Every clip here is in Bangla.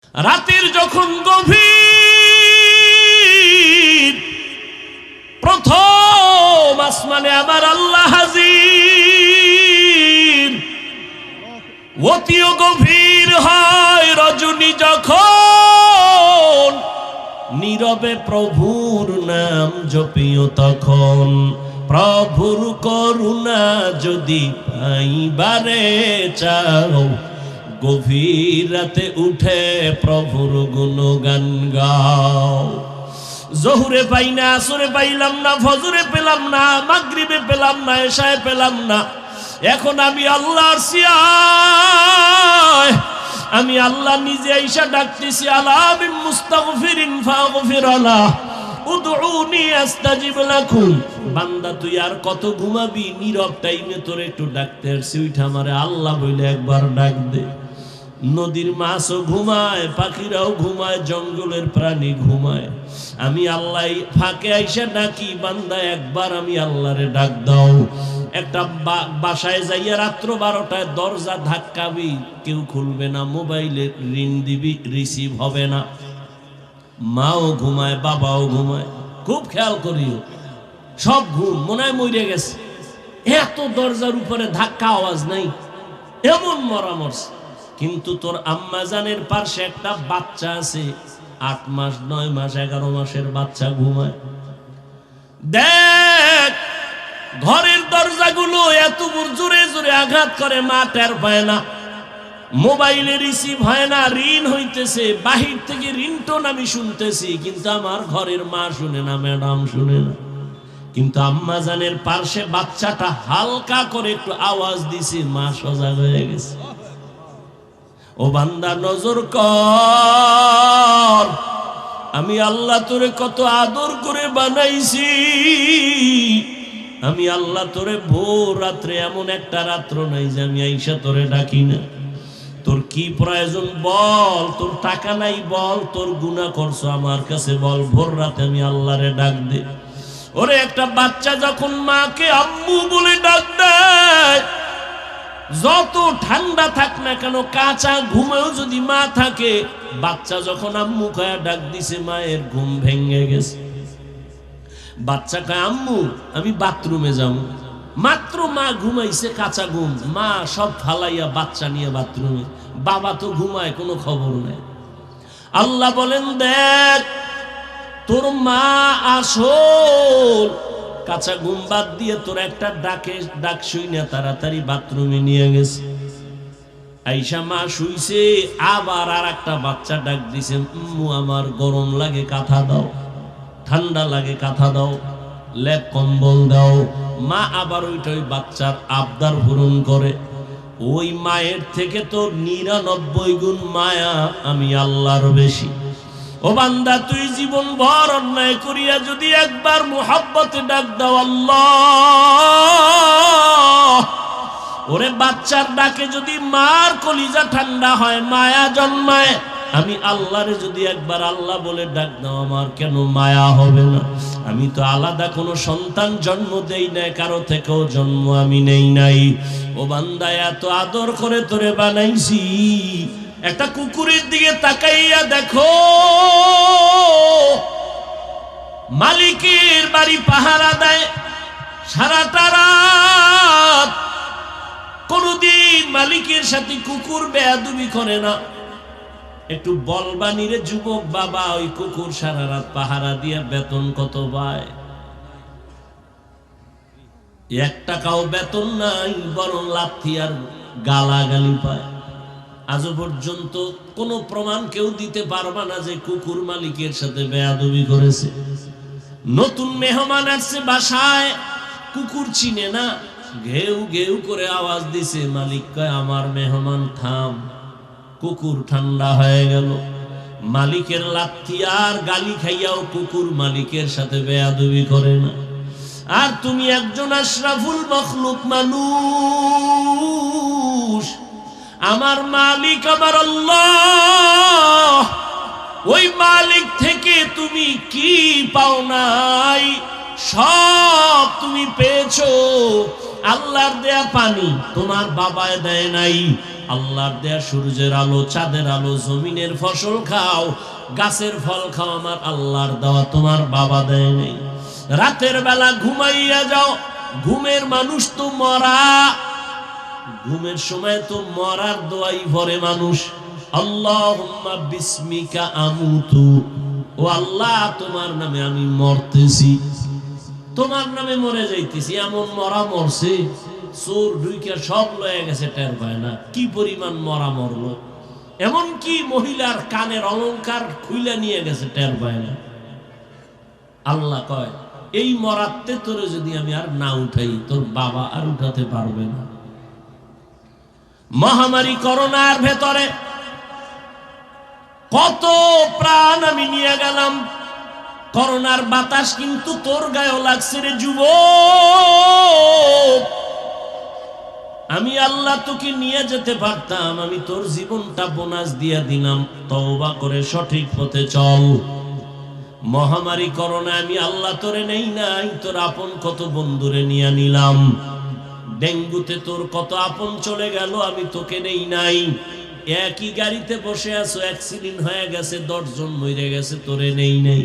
রাতের যখন গভীর, প্রথম আসমানে আমার আল্লাহ হাজির। অতিও গভীর হয় রজনী যখন, নীরবে প্রভুর নাম জপিও তখন। প্রভুর করুণা যদি পাইবারে চাও, গভীর রাতে উঠে প্রভুর গুণগান গাও। জোহরে পাই না, আসরে পাইলাম না, ফজরে পেলাম না, মাগরিবে পেলাম না, এশায় পেলাম না। এখন আমি আল্লাহর সিয়ায়, আমি আল্লাহ নিজে আইসা ডাকতেছি, আলা বিন মুস্তাগফিরিন ফাগফির আলাহ, উদউনি আস্তাজিব লাকুম। বান্দা তুই আর কত ঘুমাবি? নীরব টাইমে তোর একটু ডাকতে আসছি, উঠা আমারে আল্লাহ বলে একবার ডাক দে। নদীর মাছও ঘুমায়, পাখিরাও ঘুমায়, জঙ্গলের প্রাণী ঘুমায়। আমি আল্লাহ ফাঁকে আইসা ডাকি, বান্দা একবার আমি আল্লাহরে ডাক দাও। একটা বাসায় যাইয়া রাত্র 12টায় দরজা ধাক্কাবি, কেউ খুলবে না, মোবাইলে রিং দিবি, রিসিভ হবে না। মাও ঘুমায়, বাবাও ঘুমায়, খুব খেয়াল করিও। সব ঘুম, মনে হয় মরে গেছে। এত দরজার উপরে ধাক্কা, আওয়াজ নাই, এমন মরা মরছে। কিন্তু তোর আম্মাজানের পাশে একটা বাচ্চা আছে, 8 মাস 9 মাস 11 মাসের বাচ্চা ঘুমায়। দেখ, ঘরের দরজাগুলো এত জোরে জোরে আঘাত করে, মা টের পায় না। মোবাইলে রিসিভ হয় না, রিং হইতেছে, বাহির থেকে রিংটোন আমি শুনতেছি, কিন্তু আমার ঘরের মা শুনে না, ম্যাডাম শুনে না। কিন্তু আম্মাজানের পাশে বাচ্চাটা হালকা করে একটু আওয়াজ দিছে, মা সজাগ হয়ে গেছে। ও বান্দা, নজর কর, আমি আল্লাহ তোরে কত আদর করে বানাইছি। আমি আল্লাহ তোরে ভোর রাত্রে, এমন একটা রাত্র নাই যে আমি আইসা তোরে ডাকি না। তোর কি প্রয়োজন বল, তোর টাকা নাই বল, তোর গুনাহ করছো আমার কাছে বল, ভোর রাতে আমি আল্লাহরে ডাক দে। ওরে, একটা বাচ্চা যখন মাকে আম্মু বলে ডাক দেয়, যত ঠান্ডা থাক না কেন, কাঁচা ঘুমেও যদি মা থাকে, বাচ্চা যখন আম্মু কয়া ডাক দিছে, মায়ের ঘুম ভেঙে গেছে। বাচ্চা কয়, আম্মু আমি বাথরুমে যাব। মাত্র মা ঘুমাইছে, কাঁচা ঘুম, মা সব ফালাইয়া বাচ্চা নিয়ে বাথরুমে। বাবা তো ঘুমায়, কোনো খবর নাই। আল্লাহ বলেন, দেখ তোর মা আসল কাঁচা ঘুম বাদ দিয়ে তোর একটা ডাক শুইনা তাড়াতাড়ি বাথরুমে নিয়ে গেছে। আইসা মা শুইছে, আবার আর একটা বাচ্চা ডাক দিছে, আমার গরম লাগে কাঁথা দাও, ঠান্ডা লাগে কাঁথা দাও, লেপ কম্বল দাও। মা আবার ওই বাচ্চার আবদার পূরণ করে। ওই মায়ের থেকে তো 99 গুণ মায়া আমি আল্লাহর বেশি। ও বান্দা, তুই জীবন ভর অন্যায় করিয়া যদি একবার মুহাব্বতে ডাক দাও আল্লাহ, ওরে বাচ্চার ডাকে যদি মার কলিজা ঠান্ডা হয়, মায়া জন্মায়। আমি আল্লাহরে যদি একবার আল্লাহ বলে ডাক দাও, আমার কেন মায়া হবে না? আমি তো আলাদা কোনো সন্তান জন্ম দেই নাই, কারো থেকেও জন্ম আমি নেই নাই। ও বান্দা, এত আদর করে তোরে বানাইছি, একটা কুকুরের দিকে তাকাইয়া দেখো, মালিকের বাড়ি পাহারা দেয় সারাটা রাত, কোনদিন মালিকের সাথে কুকুর বেয়াদবি করে না। একটু বলবানি রে যুবক বাবা, ওই কুকুর সারা রাত পাহারা দিয়া বেতন কত পায়? 1 টাকাও বেতন নাই, বরং লাথি আর গালাগালি পায়। আজও পর্যন্ত কোনো প্রমাণ কেউ দিতে পারবা না যে কুকুর মালিকের সাথে বেয়াদবি করেছে। নতুন মেহমান আসছে বাসায়, কুকুর চিনে না, ঘেউ ঘেউ করে আওয়াজ দিছে, মালিক কয়, আমার মেহমান থাম। কুকুর ঠান্ডা হয়ে গেল। মালিকের লাথি আর গালি খাইয়াও কুকুর মালিকের সাথে বেয়াদবি করে না। আর তুমি একজন আশরাফুল মখলুক মানুষ, আমার মালিক আমার আল্লাহ, ওই মালিক থেকে তুমি কি পাও নাই? সব তুমি পেয়েছো। আল্লাহর দেয়া পানি তোমার বাবায় দেয় নাই, আল্লাহর দেয়া সূর্যের আলো, চাঁদের আলো, জমিনের ফসল খাও, গাছের ফল খাও, আমার আল্লাহর দেওয়া, তোমার বাবা দেয় নাই। রাতের বেলা ঘুমাইয়া যাও, ঘুমের মানুষ তো মরা, ঘুমের সময় তো মরার দোয়াই ভরে মানুষ। আল্লাহুম্মা বিসমিকা আমুতু, ও আল্লাহ তোমার নামে আমি মরতেছি, তোমার নামে মরে যাইতেছি। এমন মরা মরছে, চোর ঢুইকা সব লয়ে গেছে, টের পায় না কি পরিমাণ মরা মরলো। এমন কি মহিলার কানের অলংকার খুইলা নিয়ে গেছে, টের পায় না। আল্লাহ কয় এই মরাতে তোরে যদি আমি আর না উঠাই, তোর বাবা আর উঠাতে পারবে না। মহামারী করোনার ভেতরে কত প্রাণ আমি নিয়ে গেলাম, করোনার বাতাস কিন্তু তোর গায়েও লাগছে রে যুবক। আমি আল্লাহ তোকে নিয়ে যেতে পারতাম, আমি তোর জীবনটা বোনাস দিয়ে দিলাম, তওবা করে সঠিক পথে চল। মহামারী করোনা আমি আল্লাহ তোরে নেই নাই, তোর আপন কত বন্ধুরে নিয়ে নিলাম। ডেঙ্গুতে তোর কত আপন চলে গেল, আমি তোকে নেই নাই। একই গাড়িতে বসে আছো, অ্যাক্সিডেন্ট হয়ে গেছে, 10 জন মরে গেছে, তোরে নেই নাই।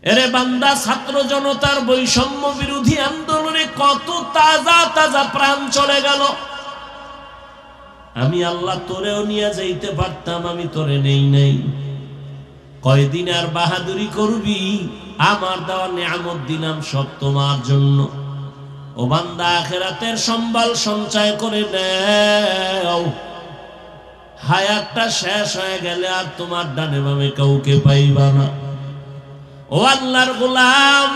এরে বান্দা, ছাত্র জনতার বৈষম্য বিরোধী আন্দোলনে কত তাজা তাজা প্রাণ চলে গেল, আমি আল্লাহ তোরেও নিয়ে যাইতে পারতাম, আমি তোরে নেই নাই। কয়দিন আর বাহাদুরি করবি? আমার দেওয়া নিয়ামত দিলাম সব তোমার জন্য। ও বান্দা, আখিরাতের সম্বল সঞ্চয় করে নাও, হায়াতটা শেষ হয়ে গেলে আর তোমার ডানে বামে কাউকে পাইবা না। ও আল্লাহর গোলাম,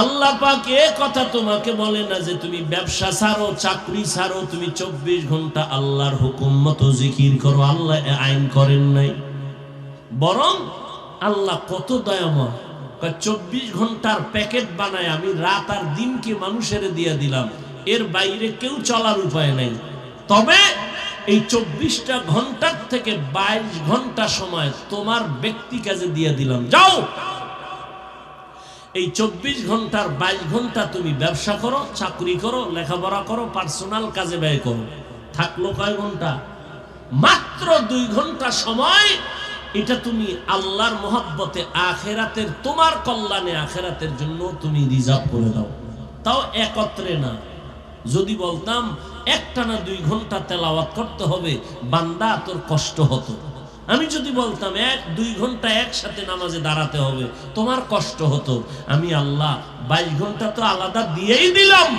আল্লাহ পাক এ কথা তোমাকে বলে না যে তুমি ব্যবসা ছাড়ো, চাকরি ছাড়ো, তুমি 24 ঘন্টা আল্লাহর হুকুম মতো জিকির করো। আল্লাহ আইন করেন নাই, বরং আল্লাহ কত দয়াময়, 24 ঘন্টার প্যাকেট বানায় আমি রাত আর দিনকে মানুষের দিয়ে দিলাম, এর বাইরে কেউ চলার উপায় নাই। তবে এই 24টা ঘন্টার থেকে 22 ঘন্টা সময় তোমার ব্যক্তি কাজে দিয়ে দিলাম, যাও এই 24 ঘন্টার 22 ঘন্টা তুমি ব্যবসা করো, চাকরি করো, লেখাপড়া করো, পার্সোনাল কাজে ব্যয় করো। থাকলো কয় ঘন্টা? মাত্র 2 ঘন্টা সময়। এটা তুমি আল্লাহর মহব্বতে, আখেরাতের তোমার কল্যাণে, আখেরাতের জন্য তুমি রিজার্ভ করে দাও। তাও একত্রে না। যদি বলতাম একটানা 2 ঘন্টা তেলাওয়াত করতে হবে, বান্দা তোর কষ্ট হতো। আমি যদি বলতাম 1-2 ঘন্টা একসাথে নামাজে দাঁড়াতে হবে, তোমার কষ্ট হতো। আমি আল্লাহ 22 ঘন্টা তো আলাদা দিয়েই দিলাম,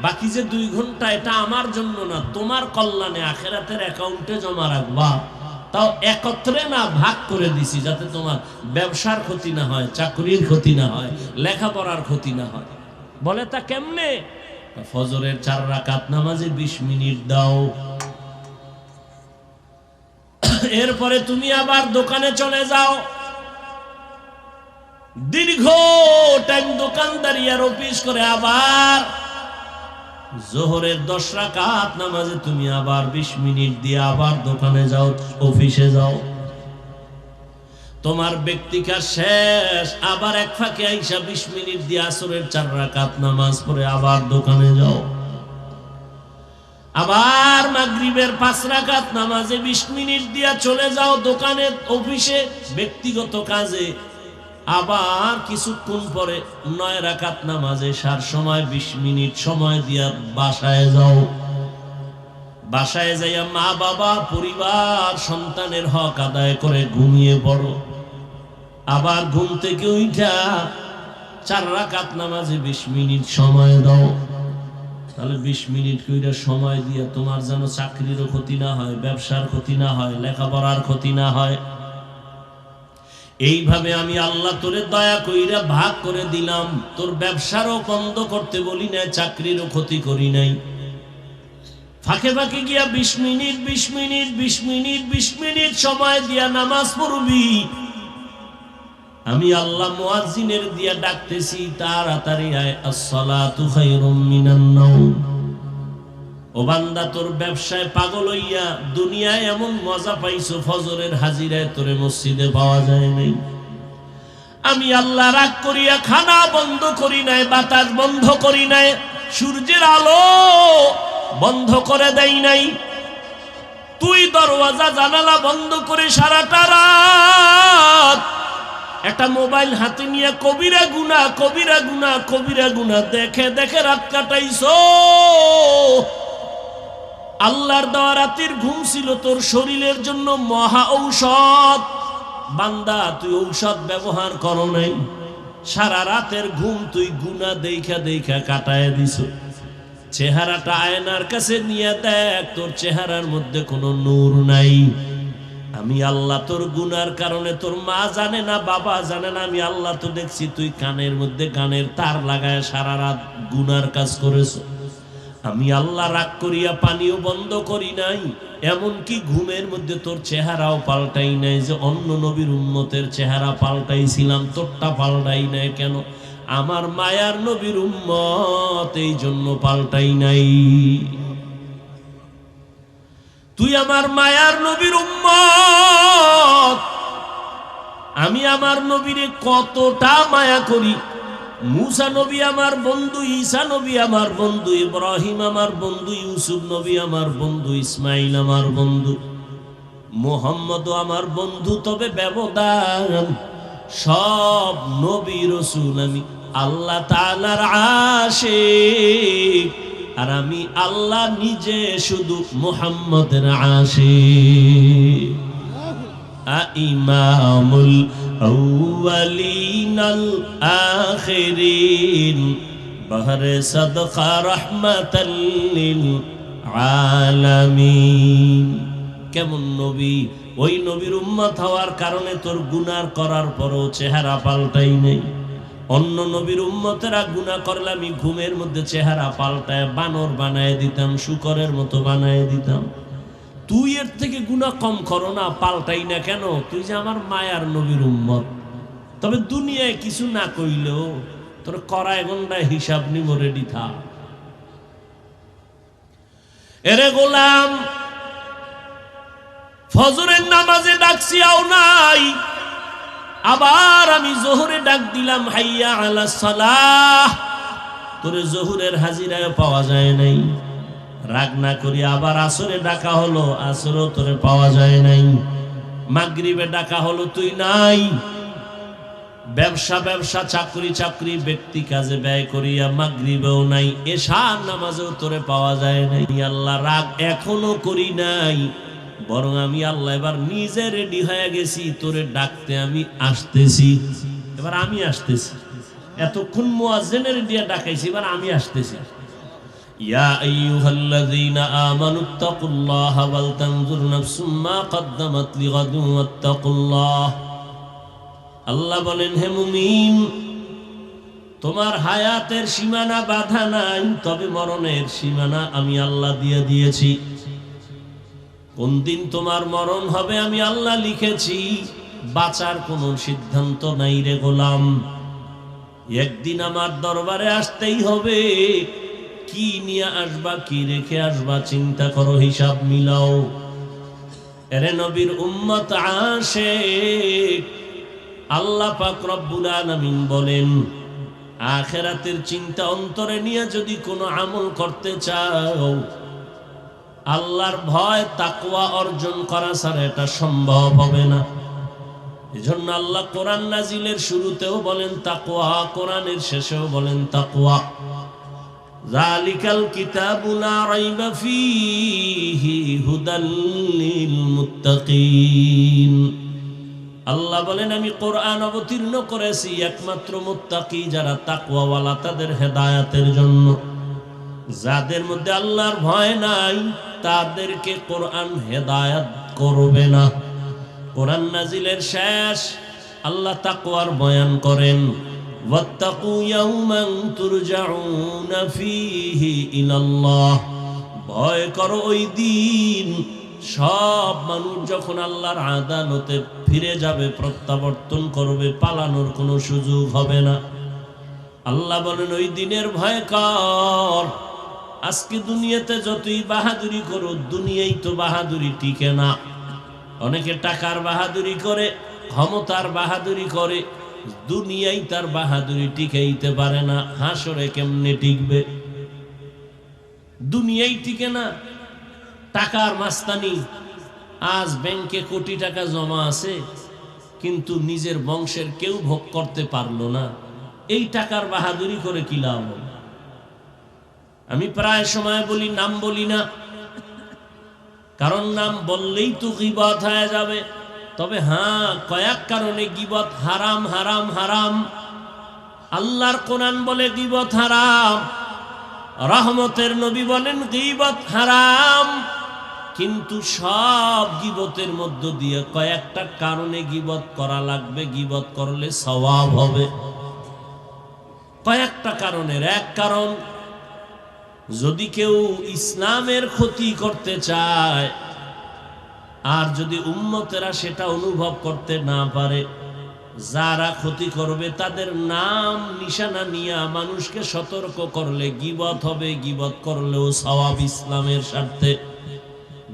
বাকি যে 2 ঘন্টা এটা আমার জন্য না, তোমার কল্যাণে, আখেরাতের অ্যাকাউন্টে জমা রাখবা। তাও একত্রে না, ভাগ করে দিছি, যাতে তোমার ব্যবসার ক্ষতি না হয়, চাকরির ক্ষতি না হয়, লেখাপড়ার ক্ষতি না হয়। বলে তা কেমনে? ফজরের 4 রাকাত নামাজে 20 মিনিট দাও, এরপরে তুমি আবার দোকানে চলে যাও, দীর্ঘ টাইম দোকানদারি আর অফিস করে আবার জোহরের 10 রাকাত নামাজে তুমি আবার 20 মিনিট দিয়ে আবার দোকানে যাও, অফিসে যাও। তোমার ব্যক্তিকার শেষ, আবার এক ফাঁকে আইসা 20 মিনিট দিয়ে আসরের 4 রাকাত নামাজ পড়ে আবার দোকানে যাও। আবার মাগরিবের 5 রাকাত নামাজে 20 মিনিট দিয়া চলে যাও দোকানে, অফিসে, ব্যক্তিগত কাজে। আবার কিছুক্ষণ পরে 9 রাকাত নামাজে সার সময় 20 মিনিট সময় দিয়া বাসায় যাও। বাসায় যাইয়া মা বাবা, পরিবার, সন্তানের হক আদায় করে ঘুমিয়ে পড়ো। আবার ঘুম থেকে উঠা 4 রাকাত নামাজে 20 মিনিট সময় দাও। তাহলে 20 মিনিট কইরা সময় দিয়ে তোমার যেন চাকরিরও ক্ষতি না হয়, ব্যবসার ক্ষতি না হয়, লেখাপড়ার ক্ষতি না হয়। এইভাবে আমি আল্লাহ তোরে দয়া কইরা ভাগ করে দিলাম। তোর ব্যবসারও বন্ধ করতে বলি না, চাকরিরও ক্ষতি করি নাই। ফাঁকে ফাঁকে গিয়া 20 মিনিট 20 মিনিট 20 মিনিট 20 মিনিট সময় দিয়া নামাজ পড়বি। আমি আল্লাহ মুয়াজ্জিনের দিয়া ডাকতেছি, তাড়াতাড়ি আয়, আসসালাতু খায়রুম মিনান নাওম। ও বান্দা, তোর ব্যবসায় পাগল হইয়া দুনিয়ায় এমন মজা পাইছো, ফজরের হাজিরায় তোরে মসজিদে পাওয়া যায় নাই। আমি আল্লাহ রাগ করিয়া খানা বন্ধ করি নাই, বাতাস বন্ধ করি নাই, সূর্যের আলো বন্ধ করে দেই নাই। তুই দরওয়াজা জানালা বন্ধ করে সারাটা রাত একটা মোবাইল হাতে নিয়ে কবিরা গুনাহ কবিরা গুনাহ কবিরা গুনাহ দেখে দেখে রাত কাটাইছো। আল্লাহর দেওয়া রাতের ঘুম ছিল তোর শরীরের জন্য মহা ঔষধ। বান্দা, তুই ঔষধ ব্যবহার করো নাই, সারা রাতের ঘুম তুই গুনাহ দেখা দেখা কাটায় দিছ। চেহারাটা আয়নার কাছে নিয়ে দেখ, তোর চেহারার মধ্যে কোনো নূর নাই। আমি আল্লাহ তোর গুনার কারণে, তোর মা জানে না, বাবা জানে না, আমি আল্লাহ তো দেখছি তুই কানের মধ্যে গানের তার লাগায় সারা রাত গুনার কাজ করেছ। আমি আল্লাহ রাগ করিয়া পানিও বন্ধ করি নাই, এমনকি ঘুমের মধ্যে তোর চেহারাও পাল্টাই নাই। যে অন্য নবীর উম্মতের চেহারা পাল্টাইছিলাম, তোরটা পাল্টাই নাই কেন? আমার মায়ার নবীর উম্মত, এই জন্য পাল্টাই নাই। তুই আমার মায়ার নবীর উম্মত। আমি আমার নবীরে কতটা মায়া করি। মুসা নবী আমার বন্ধু, ঈসা নবী আমার বন্ধু, ইব্রাহিম আমার বন্ধু, ইউসুফ নবী আমার বন্ধু, ইসমাইল আমার বন্ধু, মুহাম্মদ আমার বন্ধু। তবে ব্যবধান, সব নবী রাসূল আমি আল্লাহ তাআলার আশিক, আর আমি আল্লাহ নিজে শুধু মুহাম্মদের আশিক। ইমামুল আউয়ালিনাল আখিরিন বহরে সাদকা রাহমাতাল লিল আলামিন। কেমন নবী! ওই নবীর উম্মত হওয়ার কারণে তোর গুনাহ করার পরও চেহারা পাল্টাই নেই। অন্য নবীর উম্মতেরা গুনাহ করলে আমি ঘুমের মধ্যে চেহারা পাল্টায় বানর বানায় দিতাম, শুকরের মতো বানায় দিতাম। তুই এর থেকে গুনাহ কম করো না, পাল্টাই না কেন? তুই যে আমার মায়ার নবীর উম্মত। তবে দুনিয়ায় কিছু না কইলেও তোর করায় গন্ডায় হিসাব নিব, রেডি থাক। এরে গোলাম, ফজরের নামাজে ডাকছি আও নাই, আবার আমি জোহরে ডাক দিলাম হাইয়া আলাস সালাহ, তোরে জোহরের হাজিরায় পাওয়া যায় নাই। রাগ না করি আবার আসরে ডাকা হলো, আসরও তোরে পাওয়া যায় নাই। মাগরিবে ডাকা হলো, তুই নাই। ব্যবসা ব্যবসা, চাকরি চাকরি, ব্যক্তি কাজে ব্যয় করিয়া মাগরিবেও নাই, এশার নামাজেও তোরে পাওয়া যায় নাই। আল্লাহ রাগ এখনো করি নাই, বরং আমি আল্লাহ এবার নিজে রেডি হয়ে গেছি, তোরে ডাকতে আমি আসতেছি। এবার আমি আসতেছি, এতক্ষণ মুয়াজ্জিনের দিয়া ডাকাইছি, এবার আমি আসতেছি। ইয়া আইয়ুহাল্লাযীনা আমানুত্তাকুল্লাহা ওয়াল তানজুর নাফসুম মা কদ্দামাত লিগাদিন ওয়াত্তাকুল্লাহ। আল্লাহ বলেন, হে মুমিন, তোমার হায়াতের সীমানা বাধা নাই, তবে মরণের সীমানা আমি আল্লাহ দিয়ে দিয়েছি। কোন দিন তোমার মরণ হবে আমি আল্লাহ লিখেছি, বাঁচার কোনো সিদ্ধান্ত নাই রে গোলাম। একদিন আমার দরবারে আসতেই হবে। কি নিয়ে আসবা, কি রেখে আসবা, চিন্তা করো, হিসাব মিলাও। এরে নবীর উম্মত আশিক, আল্লাহ পাক রব্বুল আলামিন বলেন, আখিরাতের চিন্তা অন্তরে নিয়ে যদি কোনো আমল করতে চাও, আল্লাহর ভয় তাকওয়া অর্জন করা ছাড়া এটা সম্ভব হবে না। এজন্য আল্লাহ কোরআন নাজিলের শুরুতেও বলেন তাকওয়া, কোরআনের শেষেও বলেন তাকওয়া। যালিকাল কিতাবু লা রাইবা ফীহি হুদাল লিল মুত্তাকিন। আল্লাহ বলেন, আমি কোরআন অবতীর্ণ করেছি একমাত্র মুত্তাকি যারা তাকওয়াওয়ালা, তাদের হেদায়েতের জন্য। যাদের মধ্যে আল্লাহর ভয় নাই তাদেরকে কোরআন হেদায়েত করবে না। কোরআন নাজিলের শেষ আল্লাহ তাকওয়ার বয়ান করেন, ওয়াত্তাকু ইয়াওমান তুরজাউনা ফীহি ইলাল্লাহ। ভয় করো ওই দিন সব মানুষ যখন আল্লাহর আদালতে ফিরে যাবে, প্রত্যাবর্তন করবে, পালানোর কোনো সুযোগ হবে না। আল্লাহ বলেন, ওই দিনের ভয় কর। আজকে দুনিয়াতে যতই বাহাদুরি করো, দুনিয়ায় তো বাহাদুরি টিকে না। অনেকে টাকার বাহাদুরি করে, ক্ষমতার বাহাদুরি করে, দুনিয়ায় তার বাহাদুরি টিকাইতে পারে না, হাসরে কেমনে টিকবে? দুনিয়ায় টিকে না। টাকার মাস্তানি, আজ ব্যাংকে কোটি টাকা জমা আছে, কিন্তু নিজের বংশের কেউ ভোগ করতে পারলো না। এই টাকার বাহাদুরি করে কি লাভ? আমি প্রায় সময় বলি, নাম বলি না, কারণ নাম বললেই তো গীবত হয়ে যাবে। তবে হ্যাঁ, কয়েক কারণে গীবত হারাম, হারাম, হারাম। আল্লাহর কোরআন বলে গীবত হারাম, রহমতের নবী বলেন গীবত হারাম। কিন্তু সব গীবতের মধ্য দিয়ে কয়েকটা কারণে গীবত করা লাগবে, গীবত করলে সওয়াব হবে। কয়েকটা কারণের এক কারণ, যদি কেউ ইসলামের ক্ষতি করতে চায়, আর যদি উম্মতেরা সেটা অনুভব করতে না পারে, যারা ক্ষতি করবে তাদের নাম নিশানা নিয়ে মানুষকে সতর্ক করলে গীবত হবে। গীবত করলেও সওয়াব, ইসলামের স্বার্থে,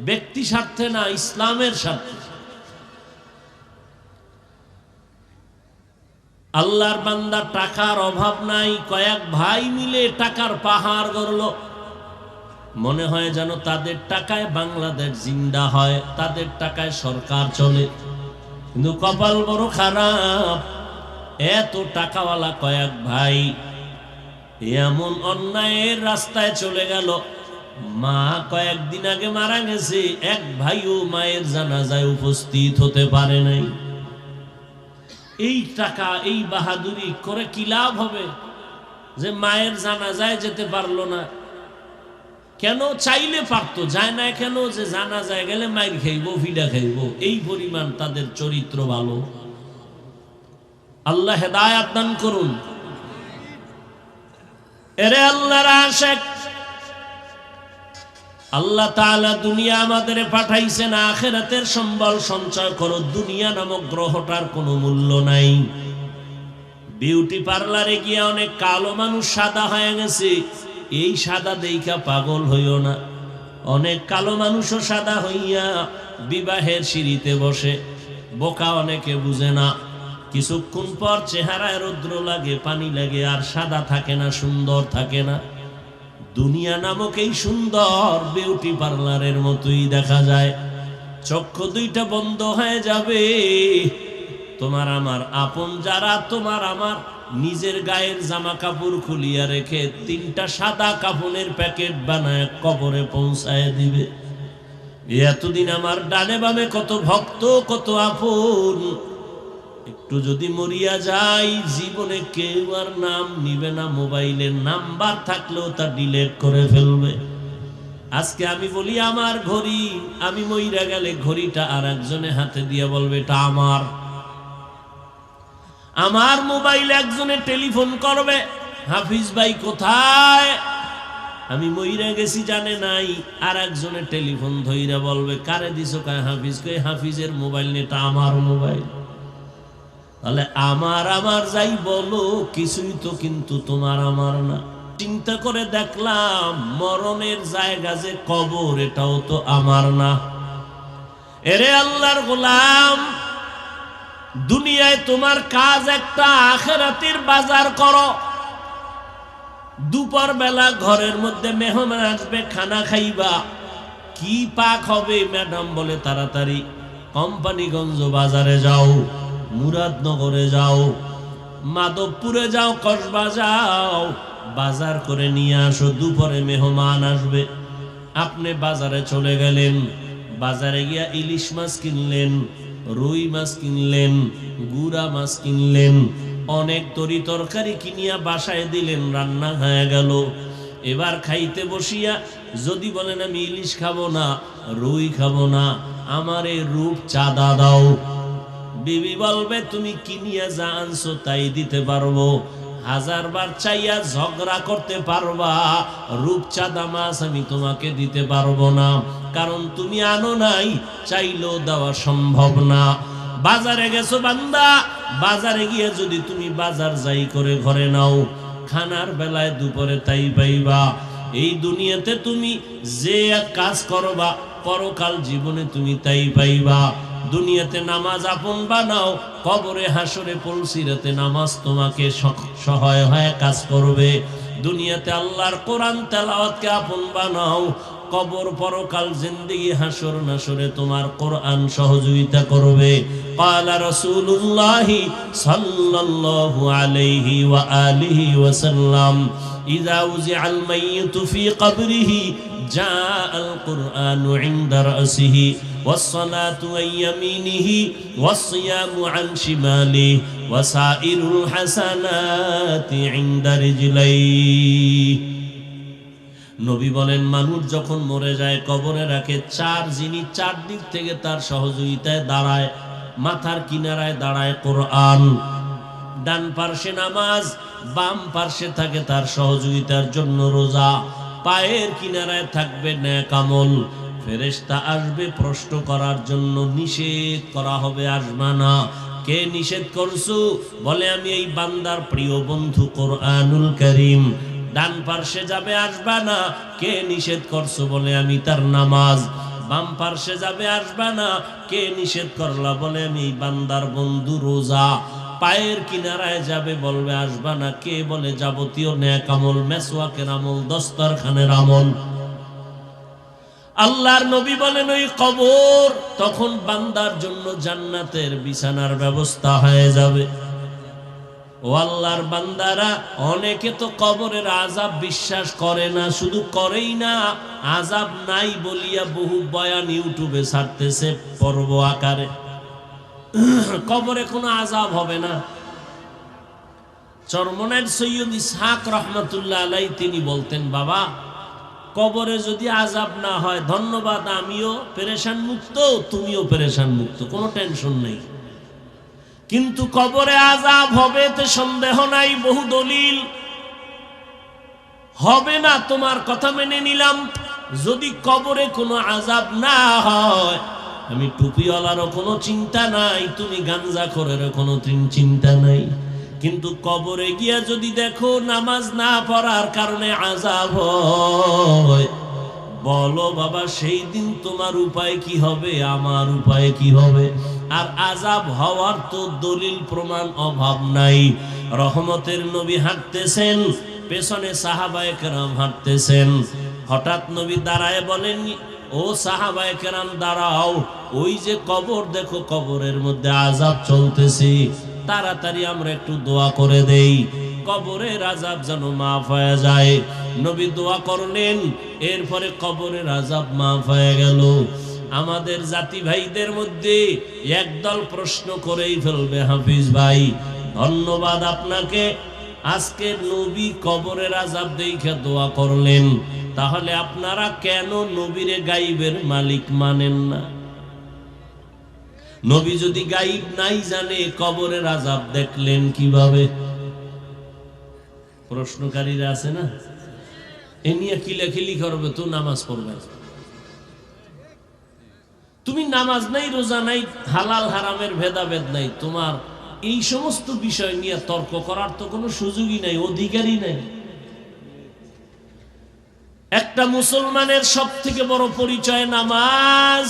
ব্যক্তি স্বার্থে না, ইসলামের স্বার্থে। আল্লাহর বান্দা, টাকার অভাব নাই, কয়েক ভাই মিলে টাকার পাহাড় গড়ল। মনে হয় যেন তাদের টাকায় বাংলাদেশ জিন্দা হয়, তাদের টাকায় সরকার চলে। কিন্তু কপাল বড় খারাপ, এত টাকাওয়ালা কয়েক ভাই এমন অন্যায়ের রাস্তায় চলে গেল। মা কয়েকদিন আগে মারা গেছে, এক ভাইও মায়ের জানাজায় উপস্থিত হতে পারে নাই। এই টাকা, এই বাহাদুরি করে কি লাভ হবে? যে মায়ের জানাজায় যেতে পারলো না, কেন? চাইলে পারতো, যায় না কেন? যে জানাজায় গেলে মাইর খাইব, ফিডা খাইব। এই পরিমাণ তাদের চরিত্র ভালো। আল্লাহ হেদায়াত দান করুন। এরে আল্লাহর আশিক, আল্লাহ তাআলা দুনিয়া আমাদের পাঠাইছেন আখিরাতের সম্বল সঞ্চয় করো। দুনিয়া নামক গ্রহটার কোনো মূল্য নাই। বিউটি পার্লারে গিয়ে অনেক কালো মানুষ সাদা হয়ে গেছে, এই সাদা দেইখা পাগল হইও না। অনেক কালো মানুষও সাদা হইয়া বিবাহের সিঁড়িতে বসে। বোকা অনেকে বুঝে না, কিছুক্ষণ পর চেহারায় রৌদ্র লাগে, পানি লাগে, আর সাদা থাকে না, সুন্দর থাকে না। দুনিয়া নামক এই সুন্দর বিউটি পার্লারের মতোই দেখা যায়। চক্ষু দুইটা বন্ধ হয়ে যাবে। তোমার আমার আপন যারা, তোমার আমার নিজের গায়ের জামা কাপড় খুলিয়া রেখে 3টা সাদা কাফনের প্যাকেট বানায় কবরে পৌঁছায় দিবে। এতদিন আমার ডানে বামে কত ভক্ত, কত আপন, একটু যদি মরিয়া যাই, জীবনে কেউ আর নাম নিবে না। মোবাইলের নাম্বার থাকলেও তা ডিলিট করে ফেলবে। আজকে আমি বলি আমার ঘড়ি, আমি মইরা গেলে ঘড়িটা আর একজনে হাতে দিয়ে বলবে এটা আমার। আমার মোবাইল একজনে টেলিফোন করবে, হাফিজ ভাই কোথায়? আমি মইরা গেছি জানে নাই, আর একজনে টেলিফোন ধইরা বলবে কারে দিছো? কায় হাফিজ। কই হাফিজের মোবাইল নেই, এটা আমার মোবাইল। তাহলে আমার আমার যাই বলো, কিছুই তো কিন্তু তোমার আমার না। চিন্তা করে দেখলাম মরণের জায়গা যে কবর, এটাও তো আমার না। এরে আল্লাহর গোলাম, দুনিয়ায় তোমার কাজ একটা, আখিরাতের বাজার করো। দুপুর বেলা ঘরের মধ্যে মেহমান আসবে, খানা খাইবা, কি পাক হবে? ম্যাডাম বলে তাড়াতাড়ি কোম্পানিগঞ্জ বাজারে যাও, মুরাদনগরে যাও, মাধবপুরে যাও, কসবা যাও, বাজার করে নিয়ে আসো। দুপুরে মেহমান আসবে। আপনি বাজারে চলে গেলেন, বাজারে গিয়া ইলিশ মাছ কিনলেন, রুই মাছ কিনলেন, গুড়া মাছ কিনলেন, অনেক তরি তরকারি কিনিয়া বাসায় দিলেন, রান্না হয়ে গেল। এবার খাইতে বসিয়া যদি বলেন আমি ইলিশ খাবো না, রুই খাবো না, আমার এই রূপ চাঁদা দাও, বিবি বলবে তুমি কিনিয়া যা আনছো তাই দিতে পারবো। 1000 বার চাইয়া ঝগড়া করতে পারবা, রূপচাঁদা মাছ আমি তোমাকে দিতে পারবো না, কারণ তুমি আনো নাই, চাইলেও দেওয়া সম্ভব না। বাজারে গেছো বান্দা, বাজারে গিয়ে যদি তুমি বাজার যাই করে ঘরে নাও, খানার বেলায় দুপুরে তাই পাইবা। এই দুনিয়াতে তুমি যে কাজ করবা, পরকাল জীবনে তুমি তাই পাইবা। দুনিয়াতে নামাজ আপন বানাও, কবরে হাসরে পুলসিরাতে নামাজ তোমাকে সহায় হয়ে কাজ করবে। দুনিয়াতে আল্লাহর কোরআন তেলাওয়াতকে আপন বানাও, কবর পরকাল জিন্দেগি হাসর নাসরে তোমার কোরআন সহযোগিতা করবে। ক্বালা রাসূলুল্লাহ সাল্লাল্লাহু আলাইহি ওয়া আলিহি ওয়াসাল্লাম, ইযা উযিআল মাইয়িতু ফি কবরিহি জাআল কুরআনু ইনদা রাসিহি ওয়াস সালাতু আন ইয়ামিনিহি ওয়াস সিয়ামু আন শিমালিহি ওয়া সাইরুল হাসানাতি ইনদা রিজলাইহি। নবী বলেন, মানুষ যখন মরে যায় কবরে রাখে চার যিনি চার দিক থেকে তার সহযোগিতায় দাঁড়ায়। মাথার কিনারায় দাঁড়ায় কোরআন, ডান পার্শ্বে নামাজ, বাম পার্শ্বে থাকে তার সহযোগিতার জন্য রোজা, পায়ের কিনারায় থাকবে নেক আমল। ফেরেশতা আসবে প্রশ্ন করার জন্য, নিষেধ করা হবে আসবা না। কে নিষেধ করছো? বলে আমি এই বান্দার প্রিয় বন্ধু কোরআনুল কারীম। ডান পার্শ্বে যাবে আসবা না। কে নিষেধ করছো? বলে আমি তার নামাজ। বাম পার্শ্বে যাবে আসবা না। কে নিষেধ করলা? বলে আমি এই বান্দার বন্ধু রোজা। পায়ের কিনারায় যাবে, বলবে আসবা না। কে? বলে যাবতীয় নেক আমল, মেসওয়াকের আমল, দস্তরখানের আমল। আল্লাহর নবী বলেন ওই কবর তখন বান্দার জন্য জান্নাতের বিছানার ব্যবস্থা হয়ে যাবে। ও আল্লাহর বান্দারা, অনেকে তো কবরের আযাব বিশ্বাস করে না, শুধু করেই না, আযাব নাই বলিয়া বহু বয়ান ইউটিউবে ছাড়তেছে পর্ব আকারে। কবরে কোনো আযাব হবে না। চরমনাইর সৈয়দ ইসহাক রহমাতুল্লাহ আলাইহি তিনি বলতেন, বাবা কবরে যদি আযাব না হয় ধন্যবাদ, আমিও পেরেশান মুক্ত, তুমিও পেরেশান মুক্ত, কোনো টেনশন নেই। কিন্তু কবরে আযাব হবে তে সন্দেহ নাই, বহু দলিল। হবে না তোমার কথা মেনে নিলাম। যদি কবরে কোনো আযাব না হয়, আমি টুপিওয়ালারও কোনো চিন্তা নাই, তুমি গাঞ্জাখোরেরও কোনো চিন্তা নাই। কিন্তু কবরে গিয়া যদি দেখো নামাজ না পড়ার কারণে আযাব হয়, বলো বাবা সেই দিন তোমার উপায় কি হবে, আমার উপায় কি হবে? আর আযাব হওয়ার তো দলিল প্রমাণ অভাব নাই। রহমতের নবী হাঁটতেছেন, পেছনে সাহাবায়ে কেরাম হাঁটতেছেন। হঠাৎ নবী দাঁড়ায় বলেন, ও সাহাবায়ে কেরাম দাঁড়াও, ওই যে কবর দেখো, কবরের মধ্যে আযাব চলতেছে, তাড়াতাড়ি আমরা একটু দোয়া করে দেই, কবরের আযাব যেন মাফ হয়ে যায়। নবী দোয়া করলেন, এরপরে কবরের আযাব মাফ হয়ে গেল। আমাদের জাতি ভাইদের মধ্যে একদল প্রশ্ন করেই ফেলবে, হাফিজ ভাই ধন্যবাদ আপনাকে, আজকে নবী কবরের আযাব দেখে দোয়া করলেন, তাহলে আপনারা কেন নবীরে গাইবের মালিক মানেন না? নবী যদি গাইব নাই জানে, কবরের আযাব দেখলেন কিভাবে? প্রশ্নকারীরা আছে না, এ নিয়ে কিলাকিলি করবে, তো নামাজ পড়বে। তুমি নামাজ নাই, রোজা নাই, হালাল হারামের ভেদাভেদ নাই, তোমার এই সমস্ত বিষয় নিয়ে তর্ক করার তো কোনো সুযোগই নাই, অধিকারই নাই। একটা মুসলমানের সব থেকে বড় পরিচয় নামাজ।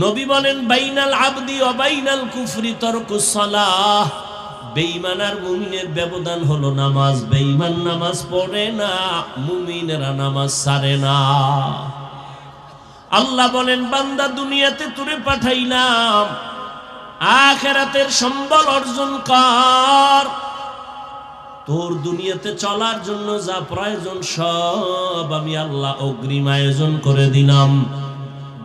নবী বলেন, বাইনাল আবদি ওয়া বাইনাল কুফরি তারকুস সালাহ। বেঈমান আর মুমিনের ব্যবধান হলো নামাজ। বেঈমান নামাজ পড়ে না, মুমিনেরা নামাজ ছাড়ে না। আল্লাহ বলেন, বান্দা দুনিয়াতে তোরে পাঠাইলাম, আখিরাতের সম্বল অর্জন কর। তোর দুনিয়াতে চলার জন্য যা প্রয়োজন সব আমি আল্লাহ অগ্রিম আয়োজন করে দিলাম।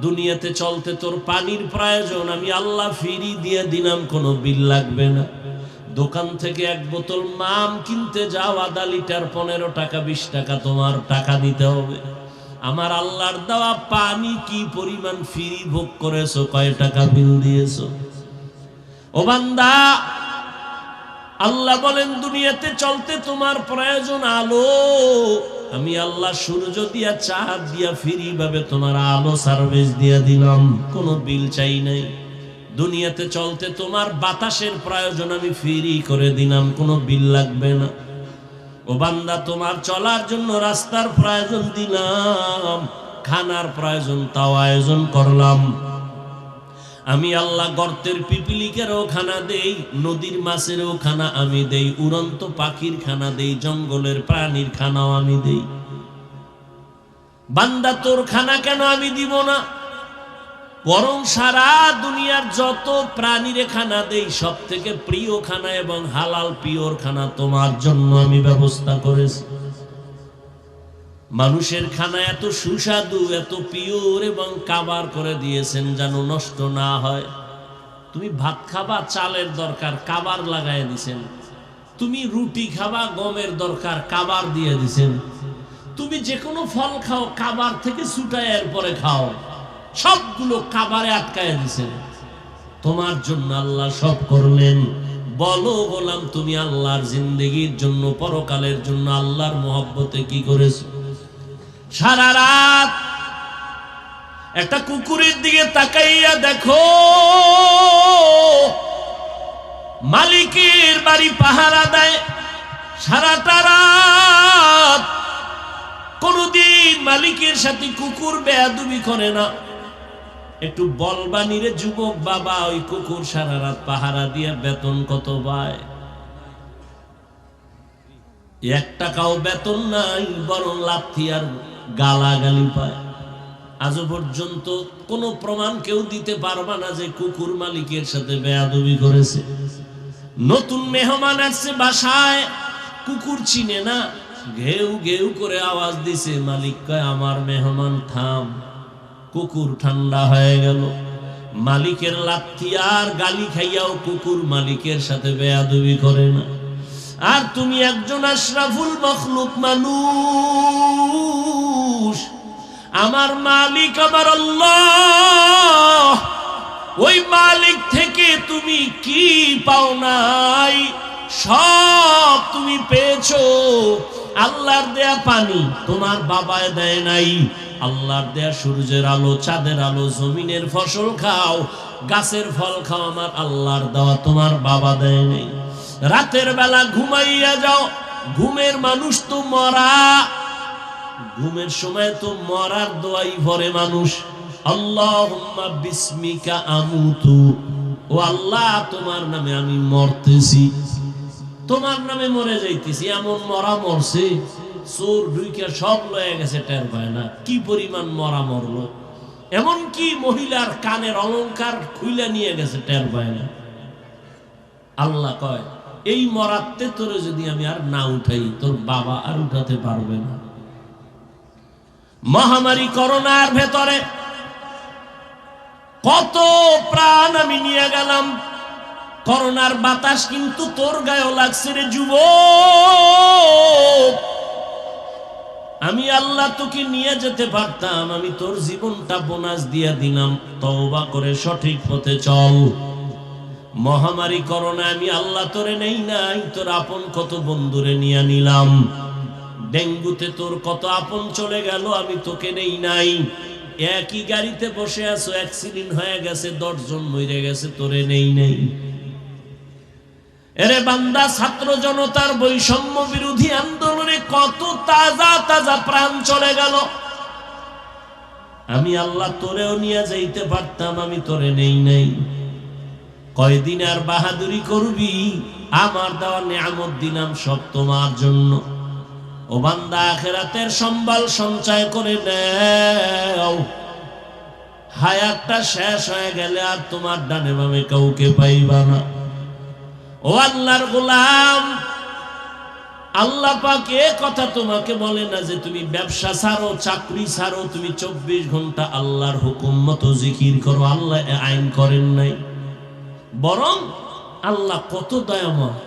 দুনিয়াতে চলতে তোর পানির প্রয়োজন, আমি আল্লাহ ফ্রি দিয়ে দিলাম, কোনো বিল লাগবে না। দোকান থেকে এক বোতল মাম কিনতে যাও, আধা লিটার 15 টাকা 20 টাকা তোমার টাকা দিতে হবে। আমার আল্লাহর দেওয়া পানি কি পরিমাণ ফ্রি ভোগ করেছো, কয় টাকা বিল দিয়েছো? ও বান্দা, আল্লাহ বলেন দুনিয়াতে চলতে তোমার প্রয়োজন আলো, আমি আল্লাহ সূর্য দিয়া চাঁদ দিয়া ফ্রি ভাবে তোমার আলো সার্ভিস দিয়া দিলাম, কোনো বিল চাই নাই। দুনিয়াতে চলতে তোমার বাতাসের প্রয়োজন, আমি ফ্রি করে দিলাম, কোনো বিল লাগবে না। ও বান্দা, তোমার চলার জন্য রাস্তার প্রয়োজন দিলাম, খানার প্রয়োজন তাও আয়োজন করলাম। আমি আল্লাহ গর্তের পিপিলিকেরও খানা দেই, নদীর মাছেরও খানা আমি দেই, উড়ন্ত পাখির খানা দেই, জঙ্গলের প্রাণীর খানাও আমি দেই। বান্দা তোর খানা কেন আমি দিব না? বরং সারা দুনিয়ার যত প্রাণীরে খানা দেই সব থেকে প্রিয় খানা এবং হালাল পিওর খানা তোমার জন্য আমি ব্যবস্থা করেছি। মানুষের খানা এত সুস্বাদু, এত পিওর এবং কাবার করে দিয়েছেন যেন নষ্ট না হয়। তুমি ভাত খাবা, চালের দরকার, কাবার লাগাই দিছেন। তুমি রুটি খাবা, গমের দরকার, কাবার দিয়ে দিছেন। তুমি যে কোনো ফল খাও, কাবার থেকে ছুটায় এরপরে খাও, সবগুলো কাবারে আটকায় দিছেন। তোমার জন্য আল্লাহ সব করলেন। বলো গোলাম, তুমি আল্লাহর জিন্দেগির জন্য, পরকালের জন্য আল্লাহর মহব্বতে কি করেছো? সারা রাত একটা কুকুরের দিকে তাকাইয়া দেখো, মালিকের বাড়ি পাহারা দেয় সারাটা রাত। কোনদিন মালিকের সাথে কুকুর বেয়াদবি করে না। একটু বলবানি রে যুবক বাবা, ওই কুকুর সারা রাত পাহারা দিয়ে বেতন কত পায়? 1 টাকাও বেতন নাই, বরং লাথি আর গালাগালি পায়। আজও পর্যন্ত কোনো প্রমাণ কেউ দিতে পারবে না যে কুকুর মালিকের সাথে বেয়াদবি করেছে। নতুন মেহমান আসছে বাসায়, কুকুর চিনে না, ঘেউ ঘেউ করে আওয়াজ দিছে। মালিক কয়, আমার মেহমান থাম। কুকুর ঠান্ডা হয়ে গেল। মালিকের লাথি আর গালি খাইয়াও কুকুর মালিকের সাথে বেয়াদবি করে না। আর তুমি একজন আশরাফুল মখলুক মানুষ, আমার মালিক আমার আল্লাহ, ওই মালিক থেকে তুমি কি পাও নাই? সব তুমি পেয়েছো। আল্লাহর দেয়া পানি তোমার বাবায় দেয় নাই, আল্লাহর দেয়া সূর্যের আলো, চাঁদের আলো, জমিনের ফসল খাও, গাছের ফল খাও, আমার আল্লাহর দেওয়া, তোমার বাবা দেয় নাই। রাতের বেলা ঘুমাইয়া যাও, ঘুমের মানুষ তো মরা, ঘুমের সময় তো মরার দোয়াই ভরে মানুষ। আল্লাহুম্মা বিসমিকা আমুতু, ও আল্লাহ তোমার নামে আমি মরতেছি, তোমার নামে মরে যাইতেছি। এমন মরা মরছে, চোর ঢুইকা সব লয়ে গেছে, টের পায় না কি পরিমাণ মরা মরলো। এমন কি মহিলার কানের অলংকার খুইলা নিয়ে গেছে, টের পায় না। আল্লাহ কয়, এই মরাতে তোরে যদি আমি আর না উঠাই, তোর বাবা আর উঠাতে পারবে না। মহামারী করোনার ভেতরে কত প্রাণ আমি নিয়ে গেলাম। করোনার বাতাস কিন্তু তোর গায়েও লাগছে রে যুবক। আমি আল্লাহ তোকে নিয়ে যেতে পারতাম, আমি তোর জীবনটা বোনাস দিয়ে দিলাম। তওবা করে সঠিক পথে চল। মহামারী করোনা আমি আল্লাহ তোরে নেই নাই, তোর আপন কত বন্ধুরে নিয়ে নিলাম। ডেঙ্গুতে তোর কত আপন চলে গেল, আমি তোকে নেই নাই। একই গাড়িতে বসে আছো, অ্যাক্সিডেন্ট হয়ে গেছে, 10 জন মরে গেছে, তোরে নেই নাই। এরে বান্দা, ছাত্র জনতার বৈষম্য বিরোধী আন্দোলনে কত তাজা তাজা প্রাণ চলে গেল। আমি আল্লাহ তোরেও নিয়ে যাইতে পারতাম, আমি তোরে নেই নাই। কয়দিন আর বাহাদুরি করবি? আমার দেওয়া নিয়ামত দিলাম সব তোমার জন্য। ও বান্দা, আখিরাতের সম্বল সঞ্চয় করে নাও। হায়াতটা শেষ হয়ে গেলে আর তোমার ডানে বামে কাউকে পাইবা না। ও আল্লাহর গোলাম, আল্লাহ পাক এ কথা তোমাকে বলে না যে তুমি ব্যবসা ছাড়ো, চাকরি ছাড়ো, তুমি 24 ঘন্টা আল্লাহর হুকুম মতো জিকির করো। আল্লাহ আইন করেন নাই, বরং আল্লাহ কত দয়াময়।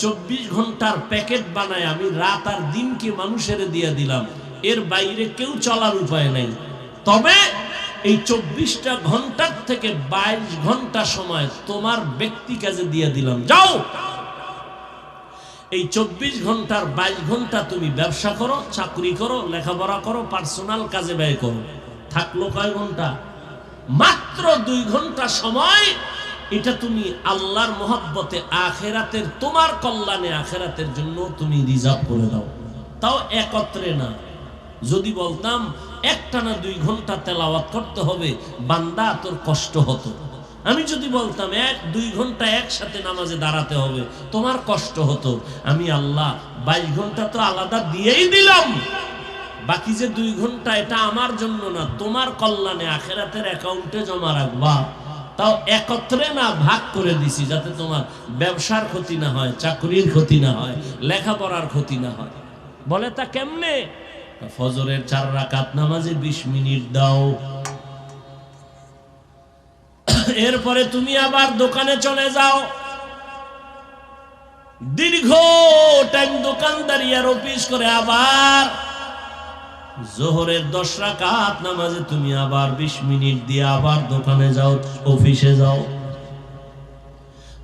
24 ঘন্টার প্যাকেট বানায় আমি রাত আর দিনকে মানুষের দিয়ে দিলাম, এর বাইরে কেউ চলার উপায় নাই। তবে এই 24টা ঘন্টার থেকে 22 ঘন্টা সময় তোমার ব্যক্তি কাজে দিয়ে দিলাম। যাও, এই 24 ঘন্টার 22 ঘন্টা তুমি ব্যবসা করো, চাকরি করো, লেখাপড়া করো, পার্সোনাল কাজে ব্যয় করো। থাকলো কয় ঘন্টা? মাত্র 2 ঘন্টা সময়। এটা তুমি আল্লাহর মহব্বতে, আখেরাতের, তোমার কল্যাণে, আখেরাতের জন্য তুমি রিজার্ভ করে দাও। তাও একত্রে না। যদি বলতাম একটানা 2 ঘন্টা তেলাওয়াত করতে হবে, বান্দা তোর কষ্ট হতো। আমি যদি বলতাম 1-2 ঘন্টা একসাথে নামাজে দাঁড়াতে হবে, তোমার কষ্ট হতো। আমি আল্লাহ 22 ঘন্টা তো আলাদা দিয়েই দিলাম, বাকি যে 2 ঘন্টা এটা আমার জন্য না, তোমার কল্যাণে আখিরাতের অ্যাকাউন্টে জমা রাখবা। তাও একত্রে না, ভাগ করে দিছি, যাতে তোমার ব্যবসার ক্ষতি না হয়, চাকরির ক্ষতি না হয়, লেখাপড়ার ক্ষতি না হয়। বলে তা কেমনে? ফজরের 4 রাকাত নামাজে 20 মিনিট দাও, এরপরে তুমি আবার দোকানে চলে যাও, দীর্ঘ টাইম দোকানদারি আর অফিস করে আবার জোহরের 10 রাকাত নামাজে তুমি আবার 20 মিনিট দিয়ে আবার দোকানে যাও, অফিসে যাও।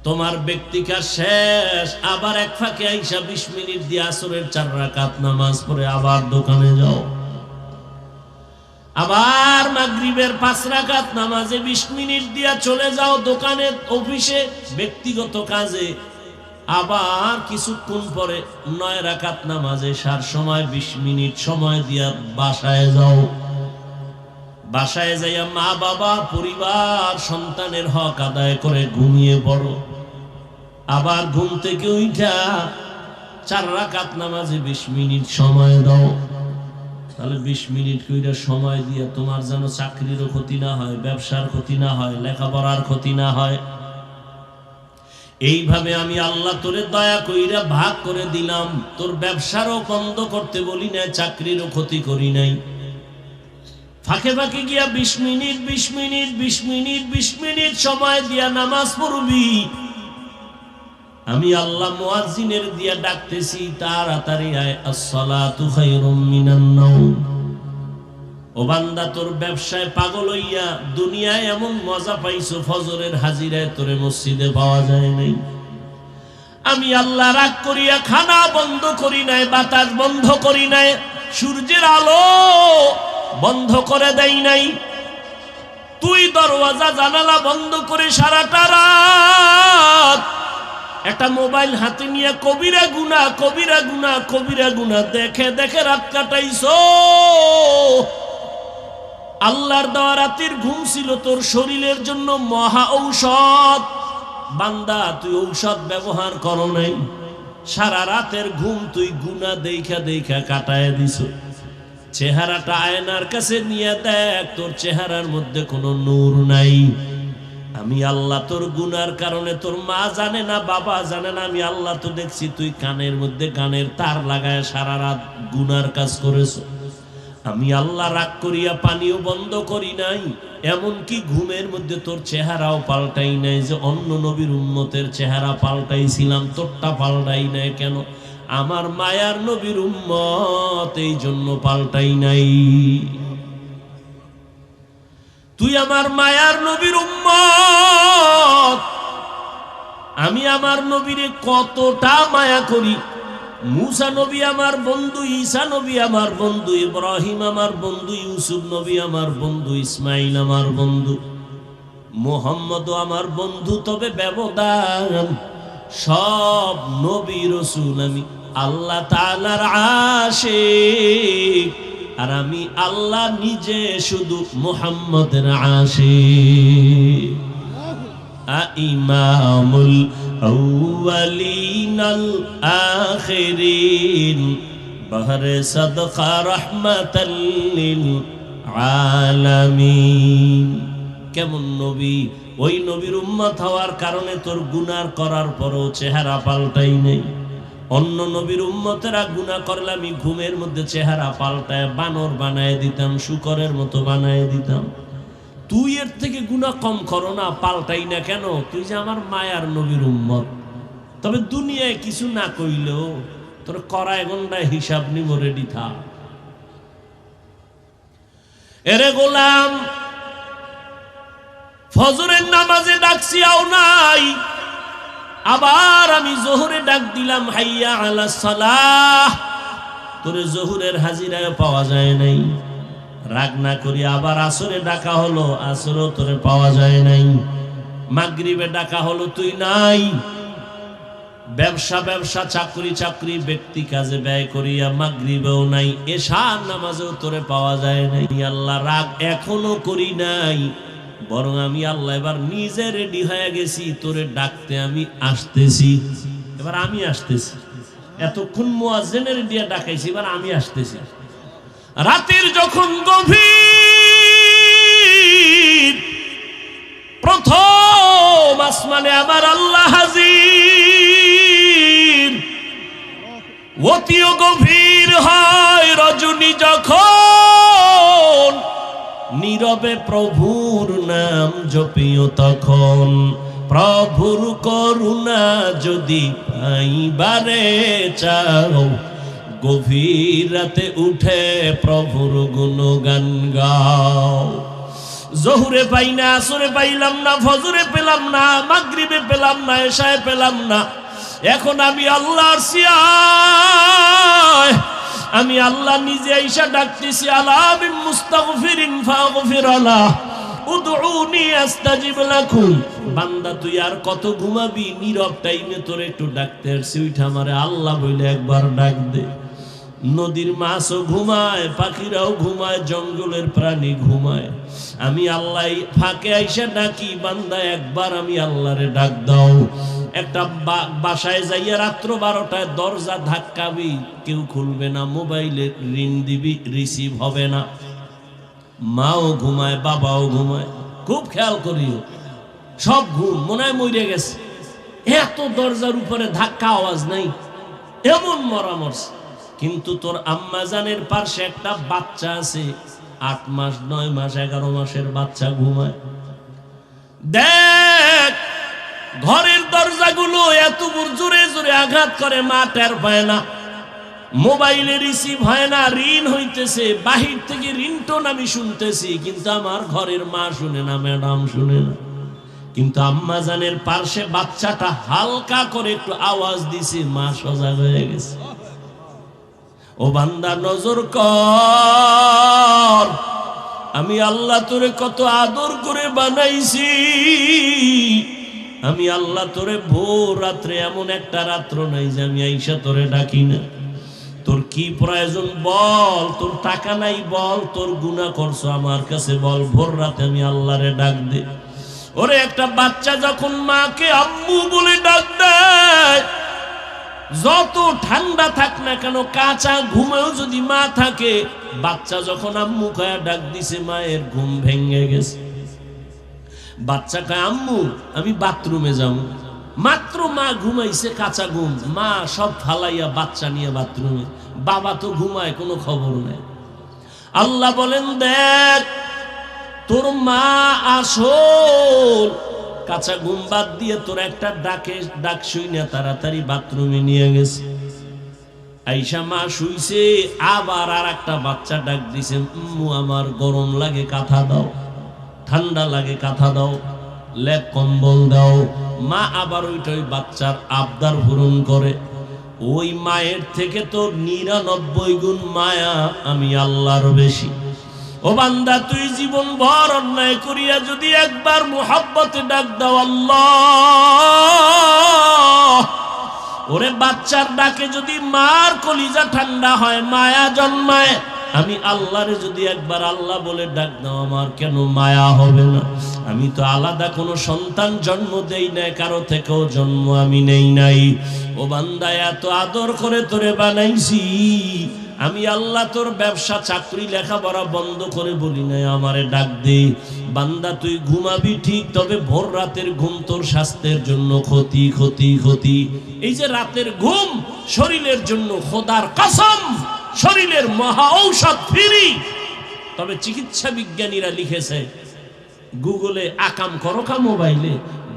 তোমার ব্যক্তিকা শেষ, আবার এক ফাঁকে আইসা 20 মিনিট দিয়ে আসরের 4 রাকাত নামাজ পড়ে আবার দোকানে যাও। আবার মাগরিবের 5 রাকাত নামাজে 20 মিনিট দিয়া চলে যাও দোকানে, অফিসে, ব্যক্তিগত কাজে। আবার কিছুক্ষণ পরে 9 রাকাত নামাজে সার সময় 20 মিনিট সময় দিয়া বাসায় যাও। বাসায় যাইয়া মা বাবা, পরিবার, সন্তানের হক আদায় করে ঘুমিয়ে পড়ো। আবার ঘুম থেকে উঠা 4 রাকাত নামাজে 20 মিনিট সময় দাও। তাহলে 20 মিনিট কইরা সময় দিয়ে তোমার যেন চাকরিরও ক্ষতি না হয়, ব্যবসার ক্ষতি না হয়, লেখাপড়ার ক্ষতি না হয়। এইভাবে আমি আল্লাহ তোরে দয়া কইরা ভাগ করে দিলাম। তোর ব্যবসারও বন্ধ করতে বলি নাই, চাকরিরও ক্ষতি করি নাই। ফাঁকে ফাঁকে গিয়া 20 মিনিট 20 মিনিট 20 মিনিট 20 মিনিট সময় দিয়া নামাজ পড়বি। আমি আল্লাহ মুয়াজ্জিনের দিয়া ডাকতেছি, তাড়াতাড়ি আয়, আসসালাতু খায়রুম মিনান নাওম। ও বান্দা, তোর ব্যবসায় পাগল হইয়া দুনিয়ায় এমন মজা পাইছো, ফজরের হাজিরায় তোরে মসজিদে পাওয়া যায় নাই। আমি আল্লাহ রাগ করিয়া খানা বন্ধ করি নাই, বাতাস বন্ধ করি নাই, সূর্যের আলো বন্ধ করে দেই নাই। তুই দরওয়াজা জানালা বন্ধ করে সারাটা রাত একটা মোবাইল হাতে নিয়ে কবিরা গুনাহ কবিরা গুনাহ কবিরা গুনাহ দেখে দেখে রাত কাটাইছো। আল্লাহর দেওয়া রাতের ঘুম ছিল তোর শরীরের জন্য মহা ঔষধ। বান্দা, তুই ঔষধ ব্যবহার করো নাই, সারা রাতের ঘুম তুই গুনাহ দেখা দেখা কাটায় দিছো। চেহারাটা আয়নার কাছে নিয়ে দেখ, তোর চেহারার মধ্যে কোনো নূর নাই। আমি আল্লাহ তোর গুনার কারণে, তোর মা জানে না, বাবা জানে না, আমি আল্লাহ তো দেখছি তুই কানের মধ্যে কানের তার লাগায় সারা রাত গুনার কাজ করেছো। আমি আল্লাহ রাগ করিয়া পানিও বন্ধ করি নাই, এমনকি ঘুমের মধ্যে তোর চেহারাও পাল্টাই নাই। যে অন্য নবীর উম্মতের চেহারা পাল্টাইছিলাম, তোরটা পাল্টাই নাই কেন? আমার মায়ার নবীর উম্মত, এই জন্য পাল্টাই নাই। তুই আমার মায়ার নবীর উম্মত। আমি আমার নবীরে কতটা মায়া করি। মুসা নবী আমার বন্ধু, ঈসা নবী আমার বন্ধু, ইব্রাহিম আমার বন্ধু, ইউসুফ নবী আমার বন্ধু, ইসমাইল আমার বন্ধু, মুহাম্মদও আমার বন্ধু। তবে ব্যবধান, সব নবী রাসূল আমি আল্লাহ তাআলার আশিক, আর আমি আল্লাহ নিজে শুধু মুহাম্মদের আশিক। ইমামুল আউয়ালিন আল আখিরিন বহরে সাদকা রাহমাতাল লিল আলামিন। কেমন নবী? ওই নবীর উম্মত হওয়ার কারণে তোর গুনাহ করার পরও চেহারা পাল্টাই নেই। অন্য নবীর উম্মতেরা গুনাহ করলে আমি ঘুমের মধ্যে চেহারা পাল্টায় বানর বানায় দিতাম, শুকরের মতো বানায় দিতাম। তুই এর থেকে গুনাহ কম করো না, পাল্টাই না কেন? তুই যে আমার মায়ার নবীর উম্মত। তবে দুনিয়ায় কিছু না কইলেও তোর করায় গন্ডায় হিসাব নিব, রেডি থাক। এরে গোলাম, ফজরের নামাজে ডাকছি আও নাই, আবার আমি জোহরে ডাক দিলাম হাইয়া আলাস সালাহ, তোরে জোহরের হাজিরায় পাওয়া যায় নাই। রাগ না করি আবার আসরে ডাকা হলো, আসরও তোরে পাওয়া যায় নাই। মাগরিবে ডাকা হলো, তুই নাই। ব্যবসা ব্যবসা, চাকরি চাকরি, ব্যক্তি কাজে ব্যয় করিয়া মাগরিবেও নাই, এশার নামাজেও তোরে পাওয়া যায় নাই। আল্লাহ রাগ এখনো করি নাই, বরং আমি আল্লাহ এবার নিজে রেডি হয়ে গেছি, তোরে ডাকতে আমি আসতেছি। এবার আমি আসতেছি, এতক্ষণ মুয়াজ্জিনের দিয়ে ডাকাইছি, এবার আমি আসতেছি। রাতের যখন গভীর, প্রথম আসমানে আমার আল্লাহ হাজির। অতিও গভীর হয় রজনী যখন, নীরবে প্রভুর নাম জপিও তখন। প্রভুর করুণা যদি পাইবারে চাও, গভীর রাতে উঠে প্রভুর গুণগান গাও। জহুরে পাই না, আসরে পাইলাম না, ফজরে পেলাম না, মাগরিবে পেলাম না, এশায় পেলাম না, এখন আমি আল্লাহর সিয়ায়, আমি আল্লাহ নিজে আইসা ডাকতেছি। আলা বিন মুস্তাগফিরিন ফাগফির আলা, উদউনি আস্তাজিব লাকুম। বান্দা তুই আর কত ঘুমাবি? নীরব টাইমে তোর একটু ডাকতে আসছি, উঠা আমারে আল্লাহ বলে একবার ডাক দে। নদীর মাছও ঘুমায়, পাখিরাও ঘুমায়, জঙ্গলের প্রাণী ঘুমায়, আমি আল্লাহ ফাঁকে আইসা ডাকি, বান্দা একবার আমি আল্লাহরে ডাক দাও। একটা বাসায় যাইয়া রাত্র 12টায় দরজা ধাক্কাবি, কেউ খুলবে না, মোবাইলে রিং দিবি, রিসিভ হবে না। মাও ঘুমায়, বাবাও ঘুমায়, খুব খেয়াল করিও, সব ঘুম, মনে হয় মরে গেছে। এত দরজার উপরে ধাক্কা, আওয়াজ নাই, এমন মরা মরছে। কিন্তু তোর আম্মাজানের পাশে একটা বাচ্চা আছে, 8 মাস 9 মাস 11 মাসের বাচ্চা ঘুমায়। দেখ ঘরের দরজাগুলো এত জোরে জোরে আঘাত করে, মা টের পায় না, মোবাইলে রিসিভ হয় না, রিন হইতেছে, বাহির থেকে রিংটোন আমি শুনতেছি, কিন্তু আমার ঘরের মা শুনে না, ম্যাডাম শুনে না। কিন্তু আম্মাজানের পাশে বাচ্চাটা হালকা করে একটু আওয়াজ দিছে, মা সজাগ হয়ে গেছে। ও বান্দা নজর কর, আমি আল্লাহ তোরে কত আদর করে বানাইছি। আমি আল্লাহ তোরে ভোর রাত্রে, এমন একটা রাত্র নাই যে আমি আইসা তোরে ডাকি না। তোর কি প্রয়োজন বল, তোর টাকা নাই বল, তোর গুনাহ করছো আমার কাছে বল, ভোর রাতে আমি আল্লাহরে ডাক দে। ওরে একটা বাচ্চা যখন মাকে আম্মু বলে ডাক দেয়, যত ঠান্ডা থাক না কেন, কাঁচা ঘুমেও যদি মা থাকে, বাচ্চা যখন আম্মু কয়া ডাক দিছে, মায়ের ঘুম ভেঙে গেছে। বাচ্চা কয় আম্মু আমি বাথরুমে যাব, মাত্র মা ঘুমাইছে, কাঁচা ঘুম, মা সব ফালাইয়া বাচ্চা নিয়ে বাথরুমে, বাবা তো ঘুমায়, কোনো খবর নেই। আল্লাহ বলেন দেখ তোর মা আসল কাঁচা ঘুম বাদ দিয়ে তোর একটা ডাক শুইনা তাড়াতাড়ি বাথরুমে নিয়ে গেছে। আইসা মা শুইছে, আবার আর একটা বাচ্চা ডাক দিছে, আমার গরম লাগে কাঁথা দাও, ঠান্ডা লাগে কাঁথা দাও, লেপ কম্বল দাও। মা আবার ওই বাচ্চার আবদার পূরণ করে। ওই মায়ের থেকে তো 99 গুণ মায়া আমি আল্লাহর বেশি। ও বান্দা তুই জীবন ভর অন্যায় করিয়া যদি একবার মুহাব্বতে ডাক দাও আল্লাহ, ওরে বাচ্চার ডাকে যদি মার কলিজা ঠান্ডা হয়, মায়া জন্মায়, আমি আল্লাহরে যদি একবার আল্লাহ বলে ডাক দাও, আমার কেন মায়া হবে না? আমি তো আলাদা কোনো সন্তান জন্ম দেই নাই, কারো থেকেও জন্ম আমি নেই নাই। ও বান্দা এত আদর করে তোরে বানাইছি, আমি আল্লাহ তোর ব্যবসা চাকরি লেখাপড়া বন্ধ করে বলি নাই আমারে ডাক দে। বান্দা তুই ঘুমাবি ঠিক, তবে ভোর রাতের ঘুম তোর স্বাস্থ্যের জন্য ক্ষতি ক্ষতি ক্ষতি। এই যে রাতের ঘুম শরীরের জন্য খোদার কসম শরীরের মহা ঔষধ ফ্রি। তবে চিকিৎসা বিজ্ঞানীরা লিখেছে, গুগলে আকাম করো কা মোবাইলে,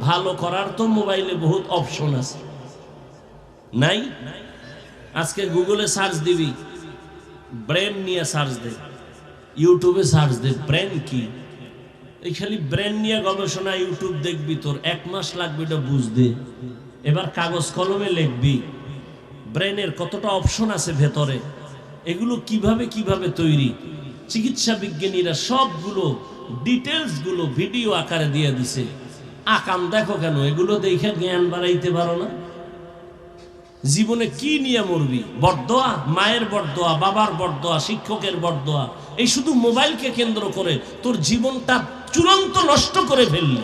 ভালো করার তো মোবাইলে বহুত অপশন আছে, নাই? আজকে গুগলে সার্চ দিবি, ব্রেন নিয়ে সার্চ দে, ইউটিউবে সার্চ দে ব্রেন কি, এই খালি ব্রেন নিয়ে গবেষণা ইউটিউব দেখবি, তোর 1 মাস লাগবে এটা বুঝতে। এবার কাগজ কলমে লিখবি ব্রেনের কতটা অপশন আছে ভেতরে, এগুলো কিভাবে কিভাবে তৈরি। চিকিৎসা বিজ্ঞানীরা সবগুলো ডিটেলস গুলো ভিডিও আকারে দিয়ে দিছে। আকাম দেখো কেন? এগুলো দেখে জ্ঞান বাড়াইতে পারো না? জীবনে কি নিয়ে মরবি? বরদোয়া, মায়ের বরদোয়া, বাবার বরদোয়া, শিক্ষকের বরদোয়া, এই শুধু মোবাইলকে কেন্দ্র করে তোর জীবনটা চূড়ান্ত নষ্ট করে ফেললি।